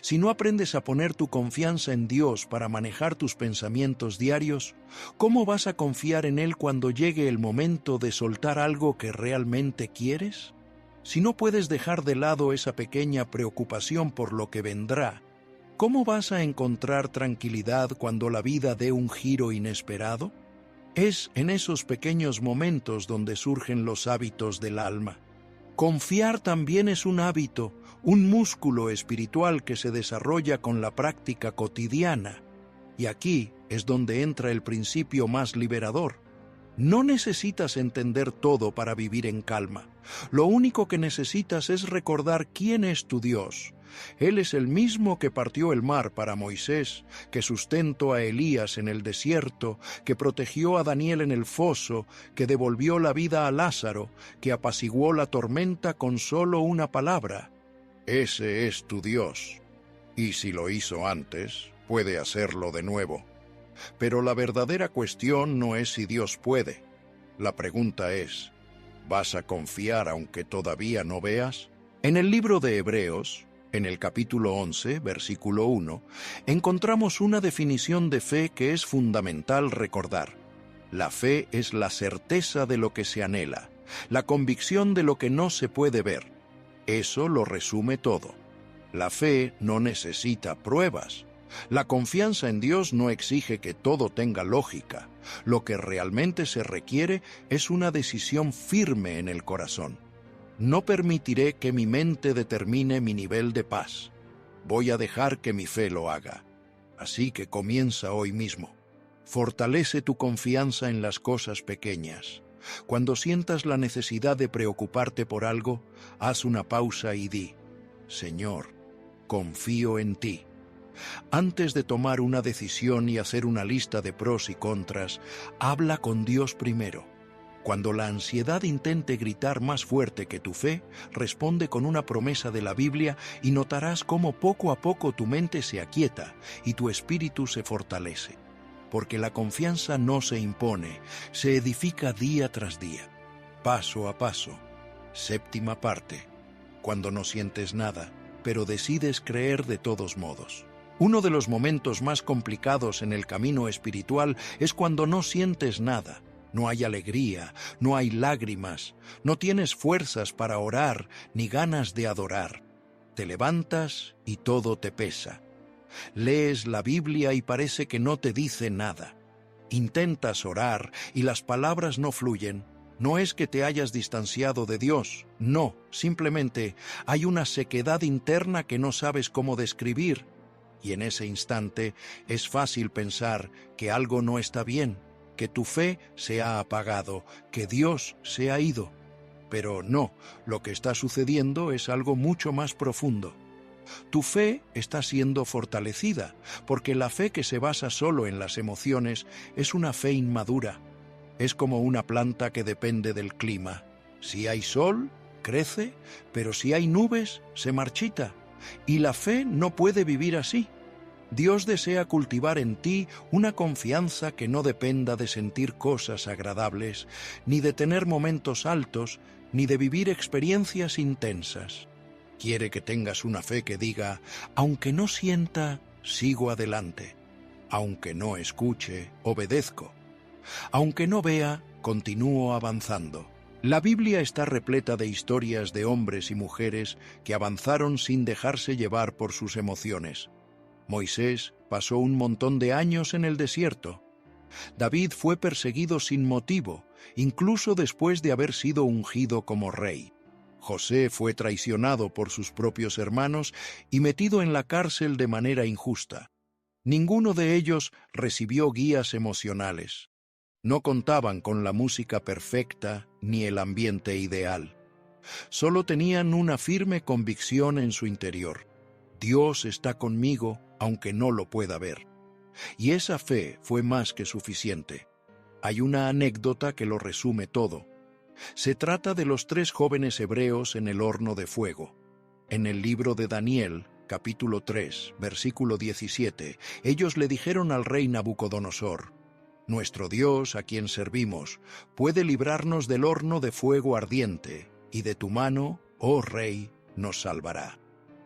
Si no aprendes a poner tu confianza en Dios para manejar tus pensamientos diarios, ¿cómo vas a confiar en Él cuando llegue el momento de soltar algo que realmente quieres? Si no puedes dejar de lado esa pequeña preocupación por lo que vendrá, ¿cómo vas a encontrar tranquilidad cuando la vida dé un giro inesperado? Es en esos pequeños momentos donde surgen los hábitos del alma. Confiar también es un hábito, un músculo espiritual que se desarrolla con la práctica cotidiana. Y aquí es donde entra el principio más liberador. No necesitas entender todo para vivir en calma. Lo único que necesitas es recordar quién es tu Dios. Él es el mismo que partió el mar para Moisés, que sustentó a Elías en el desierto, que protegió a Daniel en el foso, que devolvió la vida a Lázaro, que apaciguó la tormenta con solo una palabra. Ese es tu Dios. Y si lo hizo antes, puede hacerlo de nuevo. Pero la verdadera cuestión no es si Dios puede. La pregunta es, ¿vas a confiar aunque todavía no veas? En el libro de Hebreos, en el capítulo 11, versículo 1, encontramos una definición de fe que es fundamental recordar. La fe es la certeza de lo que se anhela, la convicción de lo que no se puede ver. Eso lo resume todo. La fe no necesita pruebas. La confianza en Dios no exige que todo tenga lógica. Lo que realmente se requiere es una decisión firme en el corazón. No permitiré que mi mente determine mi nivel de paz. Voy a dejar que mi fe lo haga. Así que comienza hoy mismo. Fortalece tu confianza en las cosas pequeñas. Cuando sientas la necesidad de preocuparte por algo, haz una pausa y di, Señor, confío en ti. Antes de tomar una decisión y hacer una lista de pros y contras, habla con Dios primero. Cuando la ansiedad intente gritar más fuerte que tu fe, responde con una promesa de la Biblia y notarás cómo poco a poco tu mente se aquieta y tu espíritu se fortalece. porque la confianza no se impone, se edifica día tras día, paso a paso. Séptima parte. Cuando no sientes nada, pero decides creer de todos modos. Uno de los momentos más complicados en el camino espiritual es cuando no sientes nada. No hay alegría, no hay lágrimas, no tienes fuerzas para orar ni ganas de adorar. Te levantas y todo te pesa. Lees la Biblia y parece que no te dice nada. Intentas orar y las palabras no fluyen. No es que te hayas distanciado de Dios, no, simplemente hay una sequedad interna que no sabes cómo describir. Y en ese instante es fácil pensar que algo no está bien, que tu fe se ha apagado, que Dios se ha ido. Pero no, lo que está sucediendo es algo mucho más profundo. Tu fe está siendo fortalecida, porque la fe que se basa solo en las emociones es una fe inmadura. Es como una planta que depende del clima. Si hay sol, crece, pero si hay nubes, se marchita. Y la fe no puede vivir así. Dios desea cultivar en ti una confianza que no dependa de sentir cosas agradables, ni de tener momentos altos, ni de vivir experiencias intensas. Quiere que tengas una fe que diga, aunque no sienta, sigo adelante. Aunque no escuche, obedezco. Aunque no vea, continúo avanzando. La Biblia está repleta de historias de hombres y mujeres que avanzaron sin dejarse llevar por sus emociones. Moisés pasó un montón de años en el desierto. David fue perseguido sin motivo, incluso después de haber sido ungido como rey. José fue traicionado por sus propios hermanos y metido en la cárcel de manera injusta. Ninguno de ellos recibió guías emocionales. No contaban con la música perfecta ni el ambiente ideal. Solo tenían una firme convicción en su interior. Dios está conmigo, aunque no lo pueda ver. Y esa fe fue más que suficiente. Hay una anécdota que lo resume todo. Se trata de los 3 jóvenes hebreos en el horno de fuego. En el libro de Daniel, capítulo 3, versículo 17, ellos le dijeron al rey Nabucodonosor: «Nuestro Dios, a quien servimos, puede librarnos del horno de fuego ardiente, y de tu mano, oh rey, nos salvará».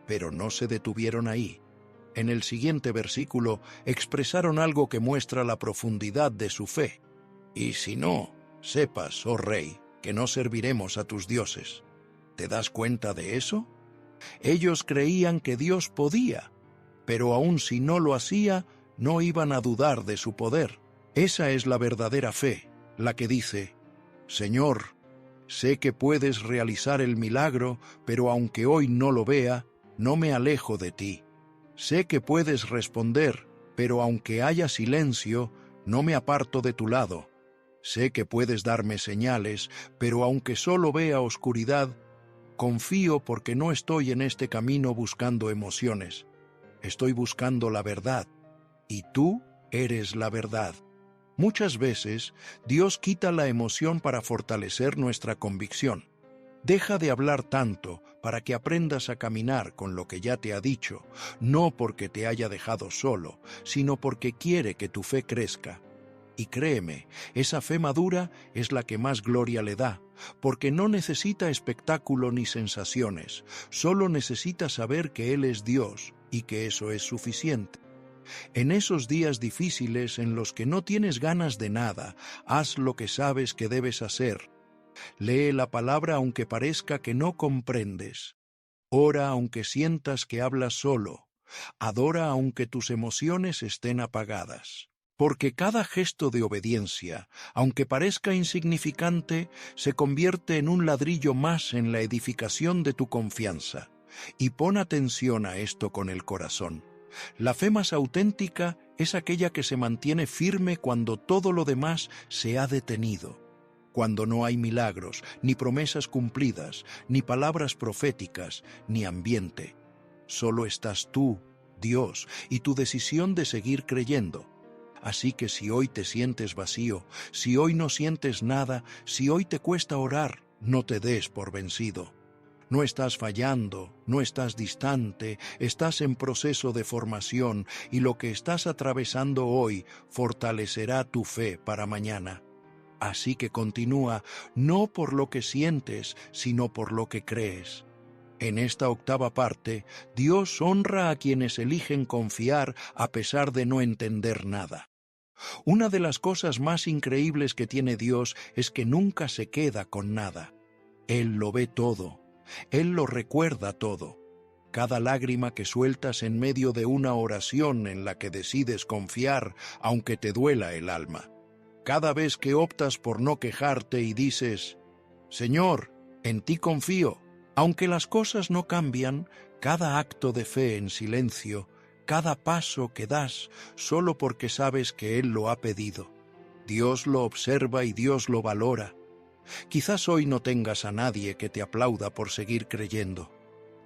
Pero no se detuvieron ahí. En el siguiente versículo expresaron algo que muestra la profundidad de su fe. «Y si no, sepas, oh rey, que no serviremos a tus dioses». ¿Te das cuenta de eso? Ellos creían que Dios podía, pero aun si no lo hacía, no iban a dudar de su poder. Esa es la verdadera fe, la que dice: «Señor, sé que puedes realizar el milagro, pero aunque hoy no lo vea, no me alejo de ti. Sé que puedes responder, pero aunque haya silencio, no me aparto de tu lado. Sé que puedes darme señales, pero aunque solo vea oscuridad, confío porque no estoy en este camino buscando emociones. Estoy buscando la verdad, y tú eres la verdad». Muchas veces, Dios quita la emoción para fortalecer nuestra convicción. Deja de hablar tanto para que aprendas a caminar con lo que ya te ha dicho, no porque te haya dejado solo, sino porque quiere que tu fe crezca. Y créeme, esa fe madura es la que más gloria le da, porque no necesita espectáculo ni sensaciones, solo necesita saber que Él es Dios y que eso es suficiente. En esos días difíciles en los que no tienes ganas de nada, haz lo que sabes que debes hacer. Lee la palabra aunque parezca que no comprendes. Ora aunque sientas que hablas solo. Adora aunque tus emociones estén apagadas. Porque cada gesto de obediencia, aunque parezca insignificante, se convierte en un ladrillo más en la edificación de tu confianza. Y pon atención a esto con el corazón. La fe más auténtica es aquella que se mantiene firme cuando todo lo demás se ha detenido. Cuando no hay milagros, ni promesas cumplidas, ni palabras proféticas, ni ambiente. Solo estás tú, Dios, y tu decisión de seguir creyendo. Así que si hoy te sientes vacío, si hoy no sientes nada, si hoy te cuesta orar, no te des por vencido. No estás fallando, no estás distante, estás en proceso de formación y lo que estás atravesando hoy fortalecerá tu fe para mañana. Así que continúa, no por lo que sientes, sino por lo que crees. En esta octava parte, Dios honra a quienes eligen confiar a pesar de no entender nada. Una de las cosas más increíbles que tiene Dios es que nunca se queda con nada. Él lo ve todo. Él lo recuerda todo. Cada lágrima que sueltas en medio de una oración en la que decides confiar, aunque te duela el alma. Cada vez que optas por no quejarte y dices, Señor, en ti confío. Aunque las cosas no cambian, cada acto de fe en silencio, cada paso que das, solo porque sabes que Él lo ha pedido. Dios lo observa y Dios lo valora. Quizás hoy no tengas a nadie que te aplauda por seguir creyendo.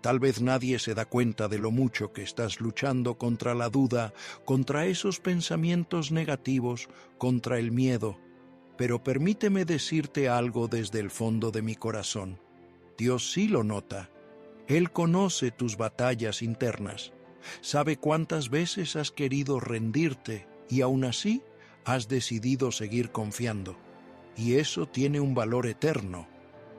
Tal vez nadie se da cuenta de lo mucho que estás luchando contra la duda, contra esos pensamientos negativos, contra el miedo. Pero permíteme decirte algo desde el fondo de mi corazón. Dios sí lo nota. Él conoce tus batallas internas. Sabe cuántas veces has querido rendirte y aún así has decidido seguir confiando. Y eso tiene un valor eterno.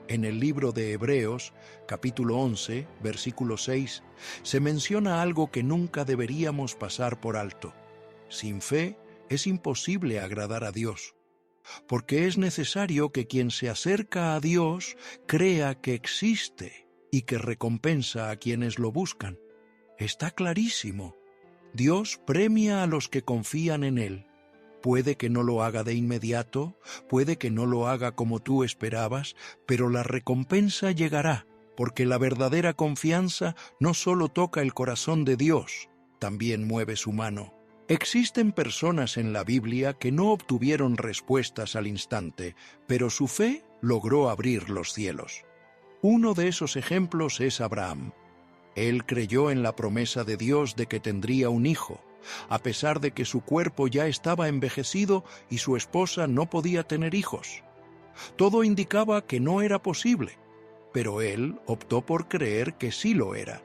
En el libro de Hebreos, capítulo 11, versículo 6, se menciona algo que nunca deberíamos pasar por alto. Sin fe es imposible agradar a Dios, porque es necesario que quien se acerca a Dios crea que existe y que recompensa a quienes lo buscan. Está clarísimo. Dios premia a los que confían en Él. Puede que no lo haga de inmediato, puede que no lo haga como tú esperabas, pero la recompensa llegará, porque la verdadera confianza no solo toca el corazón de Dios, también mueve su mano. Existen personas en la Biblia que no obtuvieron respuestas al instante, pero su fe logró abrir los cielos. Uno de esos ejemplos es Abraham. Él creyó en la promesa de Dios de que tendría un hijo, a pesar de que su cuerpo ya estaba envejecido y su esposa no podía tener hijos. Todo indicaba que no era posible, pero él optó por creer que sí lo era.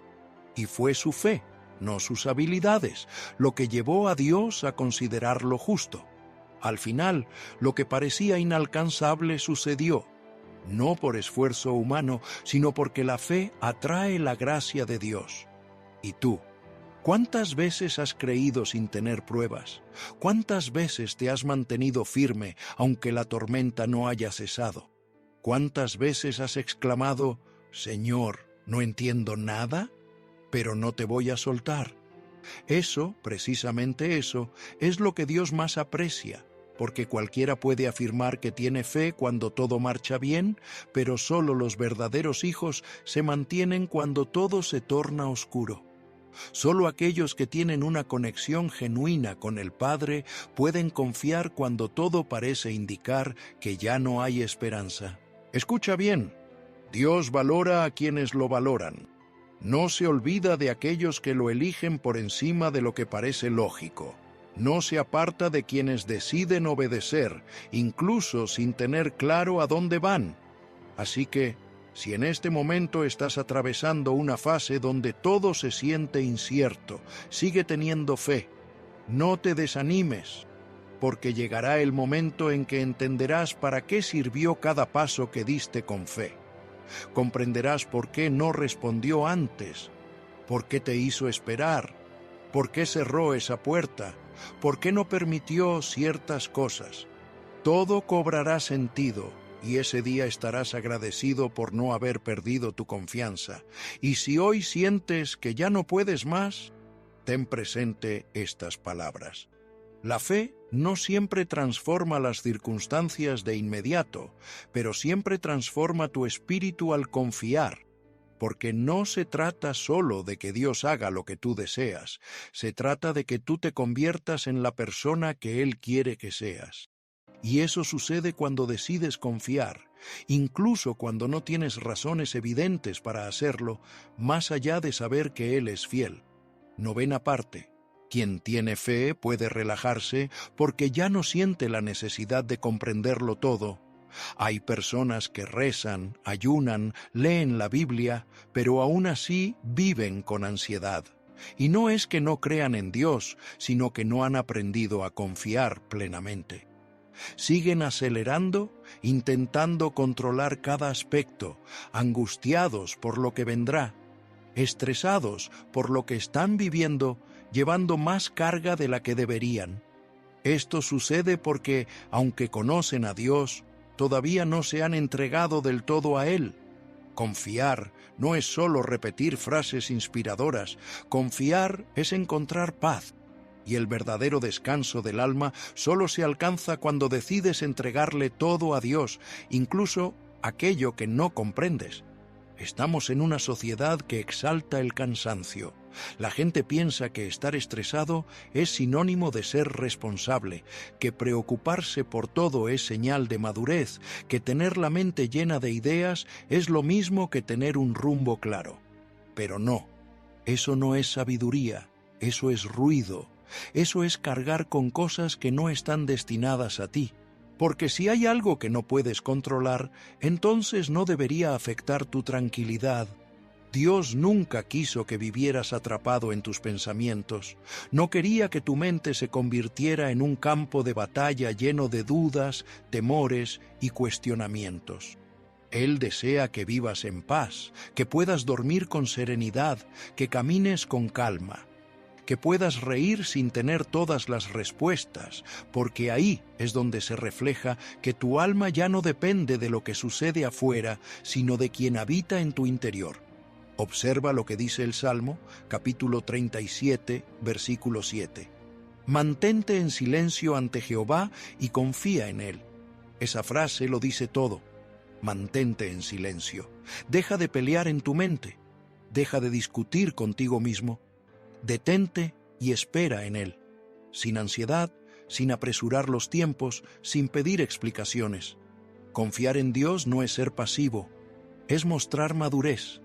Y fue su fe, no sus habilidades, lo que llevó a Dios a considerarlo justo. Al final, lo que parecía inalcanzable sucedió, no por esfuerzo humano, sino porque la fe atrae la gracia de Dios. ¿Y tú? ¿Cuántas veces has creído sin tener pruebas? ¿Cuántas veces te has mantenido firme aunque la tormenta no haya cesado? ¿Cuántas veces has exclamado, Señor, no entiendo nada, pero no te voy a soltar? Eso, precisamente eso, es lo que Dios más aprecia, porque cualquiera puede afirmar que tiene fe cuando todo marcha bien, pero solo los verdaderos hijos se mantienen cuando todo se torna oscuro. Solo aquellos que tienen una conexión genuina con el Padre pueden confiar cuando todo parece indicar que ya no hay esperanza. Escucha bien, Dios valora a quienes lo valoran. No se olvida de aquellos que lo eligen por encima de lo que parece lógico. No se aparta de quienes deciden obedecer, incluso sin tener claro a dónde van. Así que, si en este momento estás atravesando una fase donde todo se siente incierto, sigue teniendo fe. No te desanimes, porque llegará el momento en que entenderás para qué sirvió cada paso que diste con fe. Comprenderás por qué no respondió antes, por qué te hizo esperar, por qué cerró esa puerta, por qué no permitió ciertas cosas. Todo cobrará sentido. Y ese día estarás agradecido por no haber perdido tu confianza. Y si hoy sientes que ya no puedes más, ten presente estas palabras. La fe no siempre transforma las circunstancias de inmediato, pero siempre transforma tu espíritu al confiar, porque no se trata solo de que Dios haga lo que tú deseas, se trata de que tú te conviertas en la persona que Él quiere que seas. Y eso sucede cuando decides confiar, incluso cuando no tienes razones evidentes para hacerlo, más allá de saber que Él es fiel. Novena parte. Quien tiene fe puede relajarse porque ya no siente la necesidad de comprenderlo todo. Hay personas que rezan, ayunan, leen la Biblia, pero aún así viven con ansiedad. Y no es que no crean en Dios, sino que no han aprendido a confiar plenamente. Siguen acelerando, intentando controlar cada aspecto, angustiados por lo que vendrá, estresados por lo que están viviendo, llevando más carga de la que deberían. Esto sucede porque, aunque conocen a Dios, todavía no se han entregado del todo a Él. Confiar no es solo repetir frases inspiradoras, confiar es encontrar paz. Y el verdadero descanso del alma solo se alcanza cuando decides entregarle todo a Dios, incluso aquello que no comprendes. Estamos en una sociedad que exalta el cansancio. La gente piensa que estar estresado es sinónimo de ser responsable, que preocuparse por todo es señal de madurez, que tener la mente llena de ideas es lo mismo que tener un rumbo claro. Pero no, eso no es sabiduría, eso es ruido, eso es cargar con cosas que no están destinadas a ti. Porque si hay algo que no puedes controlar, entonces no debería afectar tu tranquilidad. Dios nunca quiso que vivieras atrapado en tus pensamientos. No quería que tu mente se convirtiera en un campo de batalla lleno de dudas, temores y cuestionamientos. Él desea que vivas en paz, que puedas dormir con serenidad, que camines con calma, que puedas reír sin tener todas las respuestas, porque ahí es donde se refleja que tu alma ya no depende de lo que sucede afuera, sino de quien habita en tu interior. Observa lo que dice el Salmo, capítulo 37, versículo 7. Mantente en silencio ante Jehová y confía en Él. Esa frase lo dice todo. Mantente en silencio. Deja de pelear en tu mente. Deja de discutir contigo mismo. Detente y espera en Él, sin ansiedad, sin apresurar los tiempos, sin pedir explicaciones. Confiar en Dios no es ser pasivo, es mostrar madurez.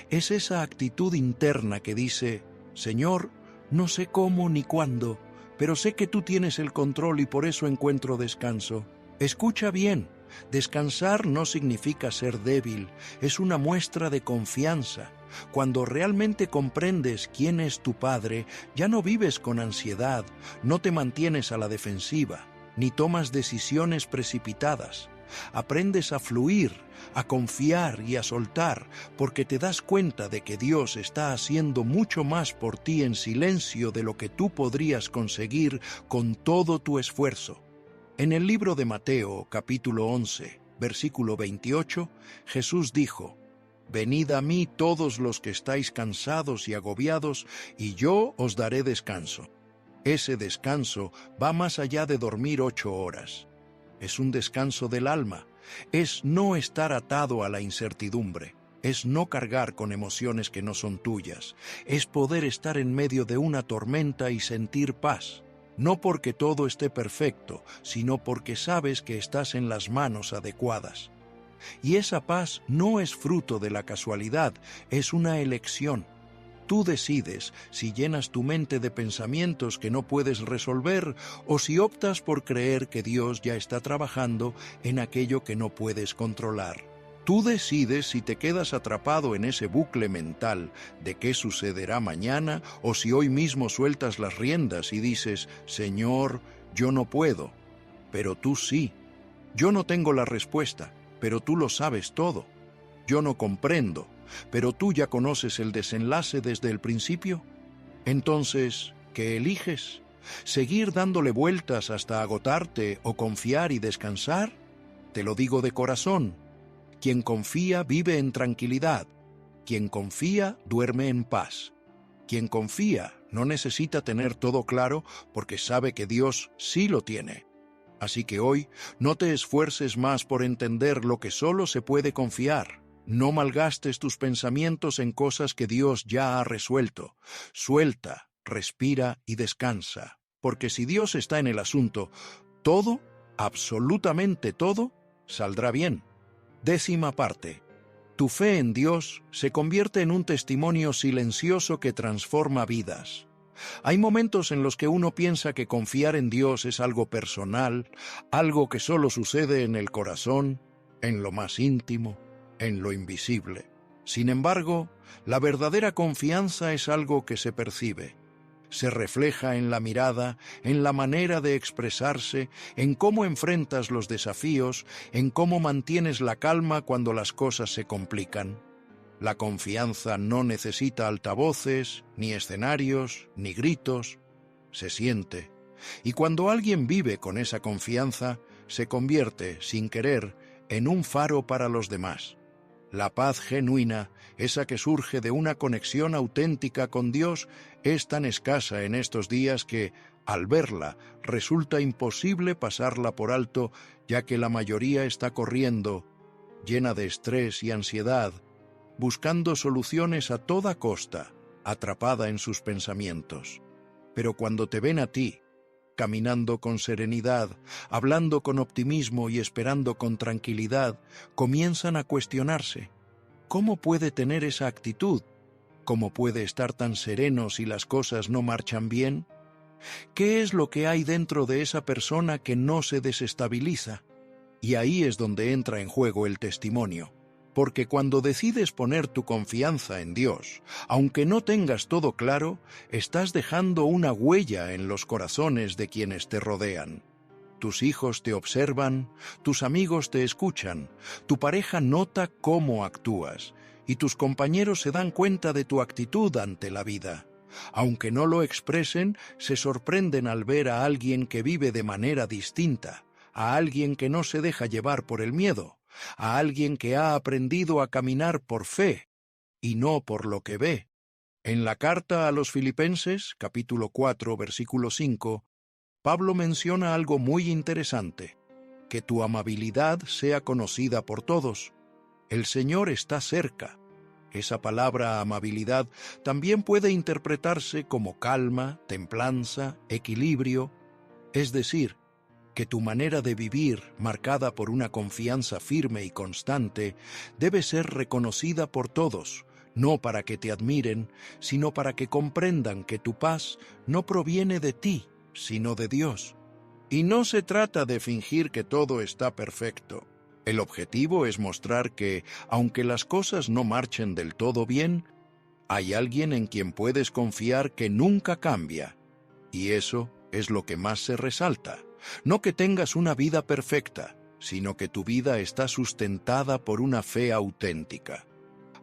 Es esa actitud interna que dice, Señor, no sé cómo ni cuándo, pero sé que tú tienes el control y por eso encuentro descanso. Escucha bien, descansar no significa ser débil, es una muestra de confianza. Cuando realmente comprendes quién es tu Padre, ya no vives con ansiedad, no te mantienes a la defensiva, ni tomas decisiones precipitadas. Aprendes a fluir, a confiar y a soltar, porque te das cuenta de que Dios está haciendo mucho más por ti en silencio de lo que tú podrías conseguir con todo tu esfuerzo. En el libro de Mateo, capítulo 11, versículo 28, Jesús dijo, «Venid a mí todos los que estáis cansados y agobiados, y yo os daré descanso». Ese descanso va más allá de dormir 8 horas. Es un descanso del alma, es no estar atado a la incertidumbre, es no cargar con emociones que no son tuyas, es poder estar en medio de una tormenta y sentir paz. No porque todo esté perfecto, sino porque sabes que estás en las manos adecuadas. Y esa paz no es fruto de la casualidad, es una elección. Tú decides si llenas tu mente de pensamientos que no puedes resolver o si optas por creer que Dios ya está trabajando en aquello que no puedes controlar. Tú decides si te quedas atrapado en ese bucle mental de qué sucederá mañana o si hoy mismo sueltas las riendas y dices, Señor, yo no puedo, pero tú sí. Yo no tengo la respuesta, pero tú lo sabes todo. Yo no comprendo, pero tú ya conoces el desenlace desde el principio. Entonces, ¿qué eliges? ¿Seguir dándole vueltas hasta agotarte o confiar y descansar? Te lo digo de corazón. Quien confía vive en tranquilidad. Quien confía duerme en paz. Quien confía no necesita tener todo claro porque sabe que Dios sí lo tiene. Así que hoy no te esfuerces más por entender lo que solo se puede confiar. No malgastes tus pensamientos en cosas que Dios ya ha resuelto. Suelta, respira y descansa. Porque si Dios está en el asunto, todo, absolutamente todo, saldrá bien. 10ª parte. Tu fe en Dios se convierte en un testimonio silencioso que transforma vidas. Hay momentos en los que uno piensa que confiar en Dios es algo personal, algo que solo sucede en el corazón, en lo más íntimo, en lo invisible. Sin embargo, la verdadera confianza es algo que se percibe. Se refleja en la mirada, en la manera de expresarse, en cómo enfrentas los desafíos, en cómo mantienes la calma cuando las cosas se complican. La confianza no necesita altavoces, ni escenarios, ni gritos. Se siente. Y cuando alguien vive con esa confianza, se convierte, sin querer, en un faro para los demás. La paz genuina, esa que surge de una conexión auténtica con Dios, es tan escasa en estos días que, al verla, resulta imposible pasarla por alto, ya que la mayoría está corriendo, llena de estrés y ansiedad, buscando soluciones a toda costa, atrapada en sus pensamientos. Pero cuando te ven a ti, caminando con serenidad, hablando con optimismo y esperando con tranquilidad, comienzan a cuestionarse. ¿Cómo puede tener esa actitud? ¿Cómo puede estar tan sereno si las cosas no marchan bien? ¿Qué es lo que hay dentro de esa persona que no se desestabiliza? Y ahí es donde entra en juego el testimonio. Porque cuando decides poner tu confianza en Dios, aunque no tengas todo claro, estás dejando una huella en los corazones de quienes te rodean. Tus hijos te observan, tus amigos te escuchan, tu pareja nota cómo actúas, y tus compañeros se dan cuenta de tu actitud ante la vida. Aunque no lo expresen, se sorprenden al ver a alguien que vive de manera distinta, a alguien que no se deja llevar por el miedo, a alguien que ha aprendido a caminar por fe y no por lo que ve. En la carta a los Filipenses, capítulo 4, versículo 5, Pablo menciona algo muy interesante: que tu amabilidad sea conocida por todos. El Señor está cerca. Esa palabra amabilidad también puede interpretarse como calma, templanza, equilibrio, es decir, que tu manera de vivir, marcada por una confianza firme y constante, debe ser reconocida por todos, no para que te admiren, sino para que comprendan que tu paz no proviene de ti, sino de Dios. Y no se trata de fingir que todo está perfecto. El objetivo es mostrar que, aunque las cosas no marchen del todo bien, hay alguien en quien puedes confiar que nunca cambia. Y eso es lo que más se resalta. No que tengas una vida perfecta, sino que tu vida está sustentada por una fe auténtica.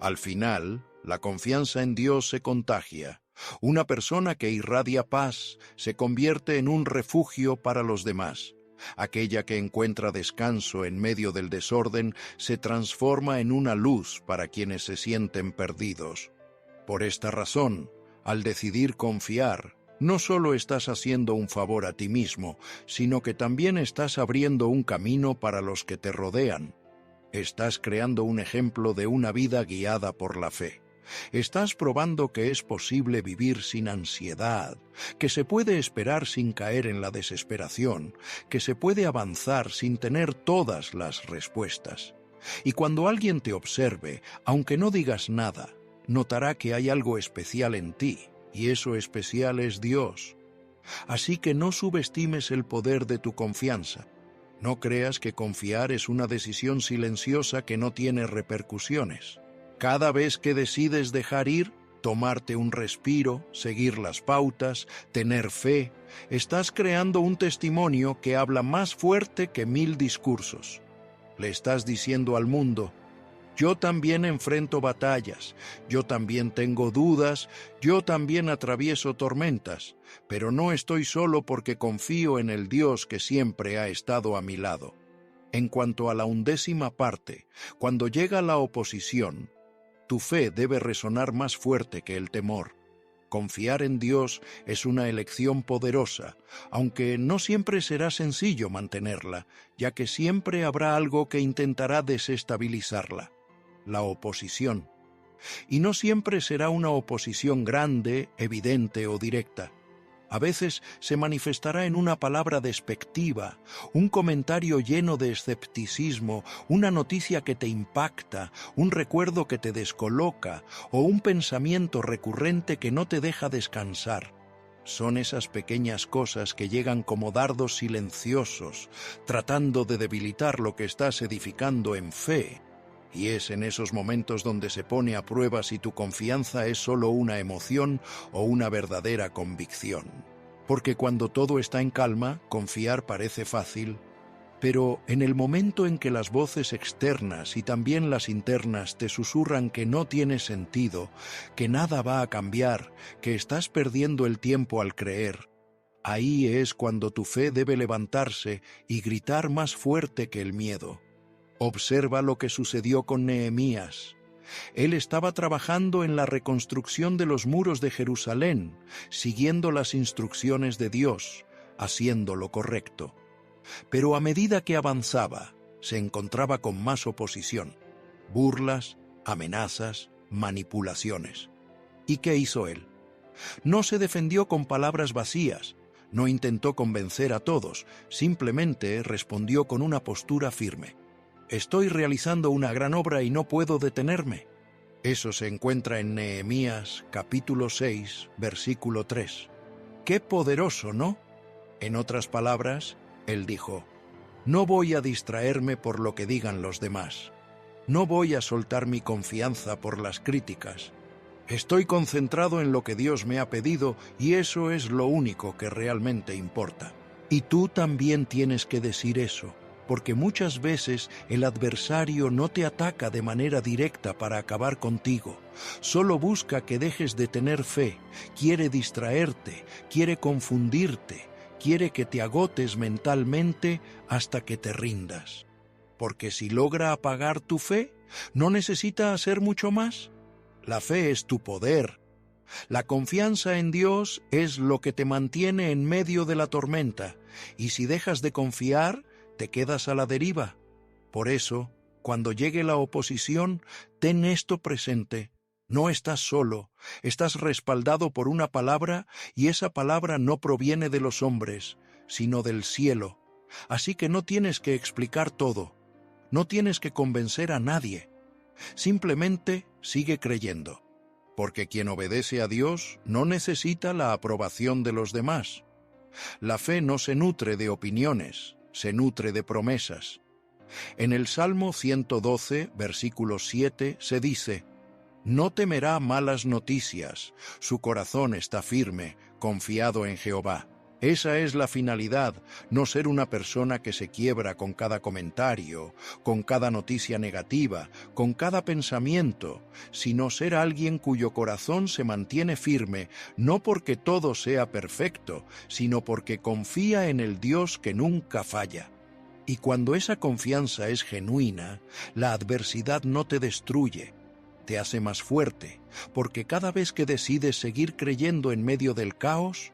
Al final, la confianza en Dios se contagia. Una persona que irradia paz se convierte en un refugio para los demás. Aquella que encuentra descanso en medio del desorden se transforma en una luz para quienes se sienten perdidos. Por esta razón, al decidir confiar, no solo estás haciendo un favor a ti mismo, sino que también estás abriendo un camino para los que te rodean. Estás creando un ejemplo de una vida guiada por la fe. Estás probando que es posible vivir sin ansiedad, que se puede esperar sin caer en la desesperación, que se puede avanzar sin tener todas las respuestas. Y cuando alguien te observe, aunque no digas nada, notará que hay algo especial en ti. Y eso especial es Dios. Así que no subestimes el poder de tu confianza. No creas que confiar es una decisión silenciosa que no tiene repercusiones. Cada vez que decides dejar ir, tomarte un respiro, seguir las pautas, tener fe, estás creando un testimonio que habla más fuerte que 1000 discursos. Le estás diciendo al mundo: yo también enfrento batallas, yo también tengo dudas, yo también atravieso tormentas, pero no estoy solo porque confío en el Dios que siempre ha estado a mi lado. En cuanto a la 1ª parte, cuando llega la oposición, tu fe debe resonar más fuerte que el temor. Confiar en Dios es una elección poderosa, aunque no siempre será sencillo mantenerla, ya que siempre habrá algo que intentará desestabilizarla: la oposición. Y no siempre será una oposición grande, evidente o directa. A veces se manifestará en una palabra despectiva, un comentario lleno de escepticismo, una noticia que te impacta, un recuerdo que te descoloca o un pensamiento recurrente que no te deja descansar. Son esas pequeñas cosas que llegan como dardos silenciosos, tratando de debilitar lo que estás edificando en fe. Y es en esos momentos donde se pone a prueba si tu confianza es solo una emoción o una verdadera convicción. Porque cuando todo está en calma, confiar parece fácil, pero en el momento en que las voces externas y también las internas te susurran que no tiene sentido, que nada va a cambiar, que estás perdiendo el tiempo al creer, ahí es cuando tu fe debe levantarse y gritar más fuerte que el miedo. Observa lo que sucedió con Nehemías. Él estaba trabajando en la reconstrucción de los muros de Jerusalén, siguiendo las instrucciones de Dios, haciendo lo correcto. Pero a medida que avanzaba, se encontraba con más oposición, burlas, amenazas, manipulaciones. ¿Y qué hizo él? No se defendió con palabras vacías, no intentó convencer a todos, simplemente respondió con una postura firme. Estoy realizando una gran obra y no puedo detenerme. Eso se encuentra en Nehemías capítulo 6, versículo 3. ¡Qué poderoso!, ¿no? En otras palabras, él dijo, no voy a distraerme por lo que digan los demás. No voy a soltar mi confianza por las críticas. Estoy concentrado en lo que Dios me ha pedido y eso es lo único que realmente importa. Y tú también tienes que decir eso, porque muchas veces el adversario no te ataca de manera directa para acabar contigo. Solo busca que dejes de tener fe, quiere distraerte, quiere confundirte, quiere que te agotes mentalmente hasta que te rindas. Porque si logra apagar tu fe, ¿no necesita hacer mucho más? La fe es tu poder. La confianza en Dios es lo que te mantiene en medio de la tormenta, y si dejas de confiar, te quedas a la deriva. Por eso, cuando llegue la oposición, ten esto presente. No estás solo, estás respaldado por una palabra y esa palabra no proviene de los hombres, sino del cielo. Así que no tienes que explicar todo, no tienes que convencer a nadie. Simplemente sigue creyendo, porque quien obedece a Dios no necesita la aprobación de los demás. La fe no se nutre de opiniones, se nutre de promesas. En el Salmo 112, versículo 7, se dice, no temerá malas noticias, su corazón está firme, confiado en Jehová. Esa es la finalidad, no ser una persona que se quiebra con cada comentario, con cada noticia negativa, con cada pensamiento, sino ser alguien cuyo corazón se mantiene firme, no porque todo sea perfecto, sino porque confía en el Dios que nunca falla. Y cuando esa confianza es genuina, la adversidad no te destruye, te hace más fuerte, porque cada vez que decides seguir creyendo en medio del caos,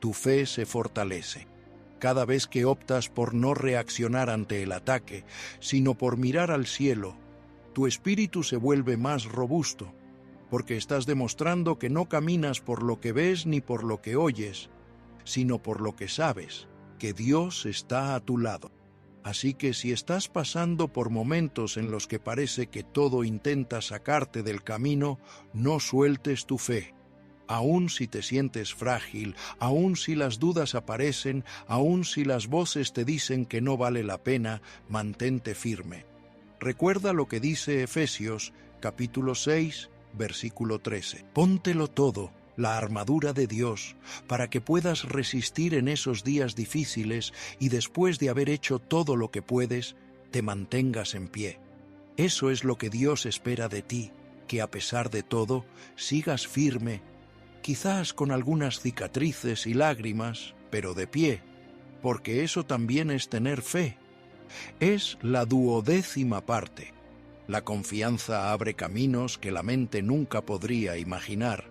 tu fe se fortalece. Cada vez que optas por no reaccionar ante el ataque, sino por mirar al cielo, tu espíritu se vuelve más robusto, porque estás demostrando que no caminas por lo que ves ni por lo que oyes, sino por lo que sabes, que Dios está a tu lado. Así que si estás pasando por momentos en los que parece que todo intenta sacarte del camino, no sueltes tu fe. Aun si te sientes frágil, aun si las dudas aparecen, aun si las voces te dicen que no vale la pena, mantente firme. Recuerda lo que dice Efesios, capítulo 6, versículo 13. Póntelo todo, la armadura de Dios, para que puedas resistir en esos días difíciles y después de haber hecho todo lo que puedes, te mantengas en pie. Eso es lo que Dios espera de ti, que a pesar de todo, sigas firme, quizás con algunas cicatrices y lágrimas, pero de pie, porque eso también es tener fe. Es la 12ª parte. La confianza abre caminos que la mente nunca podría imaginar.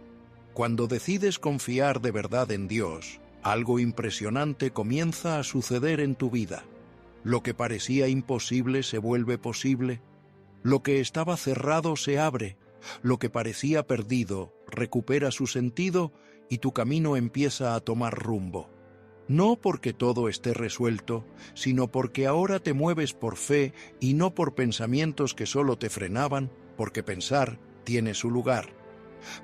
Cuando decides confiar de verdad en Dios, algo impresionante comienza a suceder en tu vida. Lo que parecía imposible se vuelve posible. Lo que estaba cerrado se abre. Lo que parecía perdido recupera su sentido y tu camino empieza a tomar rumbo. No porque todo esté resuelto, sino porque ahora te mueves por fe y no por pensamientos que solo te frenaban, porque pensar tiene su lugar.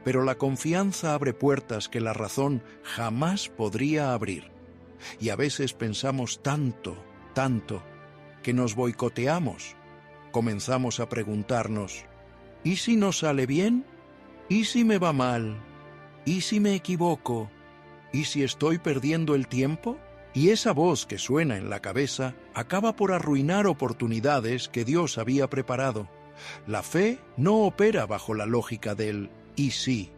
pero la confianza abre puertas que la razón jamás podría abrir. Y a veces pensamos tanto, que nos boicoteamos. Comenzamos a preguntarnos, ¿y si no sale bien? ¿Y si me va mal? ¿Y si me equivoco? ¿Y si estoy perdiendo el tiempo? Y esa voz que suena en la cabeza acaba por arruinar oportunidades que Dios había preparado. La fe no opera bajo la lógica del «y sí».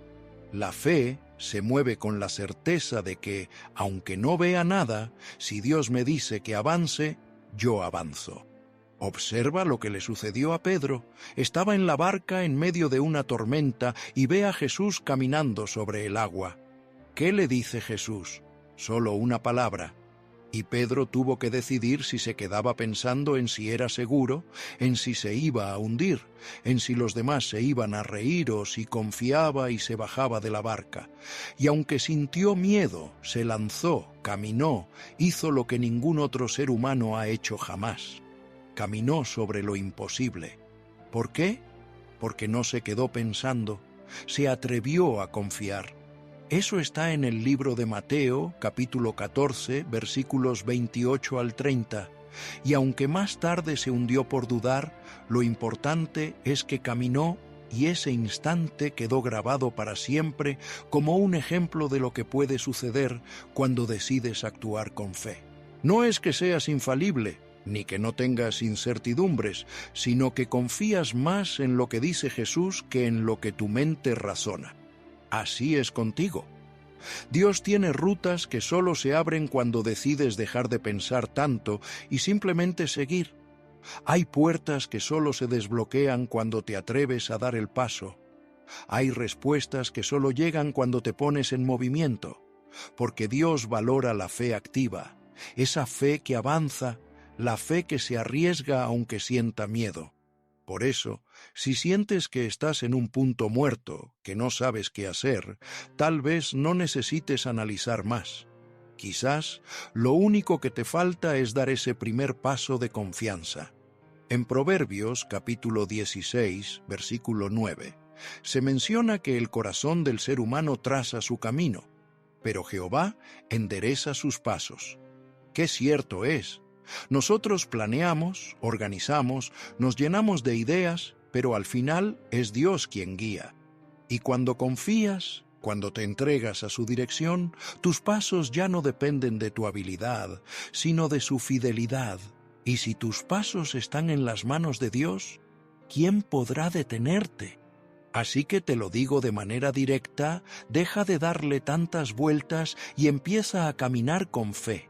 La fe se mueve con la certeza de que, aunque no vea nada, si Dios me dice que avance, yo avanzo. Observa lo que le sucedió a Pedro. Estaba en la barca en medio de una tormenta y ve a Jesús caminando sobre el agua. ¿Qué le dice Jesús? Solo una palabra. Y Pedro tuvo que decidir si se quedaba pensando en si era seguro, en si se iba a hundir, en si los demás se iban a reír o si confiaba y se bajaba de la barca. Y aunque sintió miedo, se lanzó, caminó, hizo lo que ningún otro ser humano ha hecho jamás. Caminó sobre lo imposible. ¿Por qué? Porque no se quedó pensando, se atrevió a confiar. Eso está en el libro de Mateo, capítulo 14, versículos 28 al 30. Y aunque más tarde se hundió por dudar, lo importante es que caminó y ese instante quedó grabado para siempre como un ejemplo de lo que puede suceder cuando decides actuar con fe. No es que seas infalible, ni que no tengas incertidumbres, sino que confías más en lo que dice Jesús que en lo que tu mente razona. Así es contigo. Dios tiene rutas que solo se abren cuando decides dejar de pensar tanto y simplemente seguir. Hay puertas que solo se desbloquean cuando te atreves a dar el paso. Hay respuestas que solo llegan cuando te pones en movimiento, porque Dios valora la fe activa, esa fe que avanza, la fe que se arriesga aunque sienta miedo. Por eso, si sientes que estás en un punto muerto, que no sabes qué hacer, tal vez no necesites analizar más. Quizás lo único que te falta es dar ese primer paso de confianza. En Proverbios, capítulo 16, versículo 9, se menciona que el corazón del ser humano traza su camino, pero Jehová endereza sus pasos. ¡Qué cierto es! Nosotros planeamos, organizamos, nos llenamos de ideas, pero al final es Dios quien guía. Y cuando confías, cuando te entregas a su dirección, tus pasos ya no dependen de tu habilidad, sino de su fidelidad. Y si tus pasos están en las manos de Dios, ¿quién podrá detenerte? Así que te lo digo de manera directa, deja de darle tantas vueltas y empieza a caminar con fe.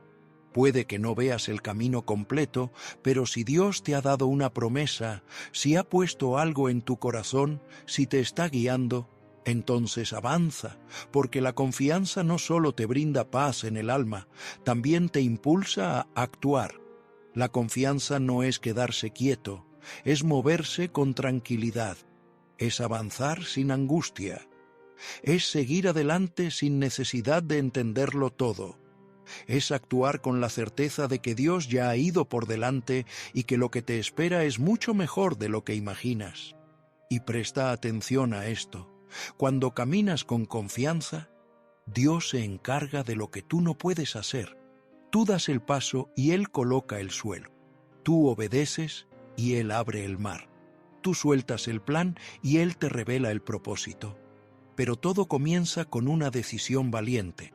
Puede que no veas el camino completo, pero si Dios te ha dado una promesa, si ha puesto algo en tu corazón, si te está guiando, entonces avanza, porque la confianza no solo te brinda paz en el alma, también te impulsa a actuar. La confianza no es quedarse quieto, es moverse con tranquilidad, es avanzar sin angustia, es seguir adelante sin necesidad de entenderlo todo. Es actuar con la certeza de que Dios ya ha ido por delante y que lo que te espera es mucho mejor de lo que imaginas. Y presta atención a esto. Cuando caminas con confianza, Dios se encarga de lo que tú no puedes hacer. Tú das el paso y Él coloca el suelo. Tú obedeces y Él abre el mar. Tú sueltas el plan y Él te revela el propósito. Pero todo comienza con una decisión valiente.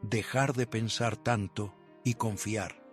Dejar de pensar tanto y confiar.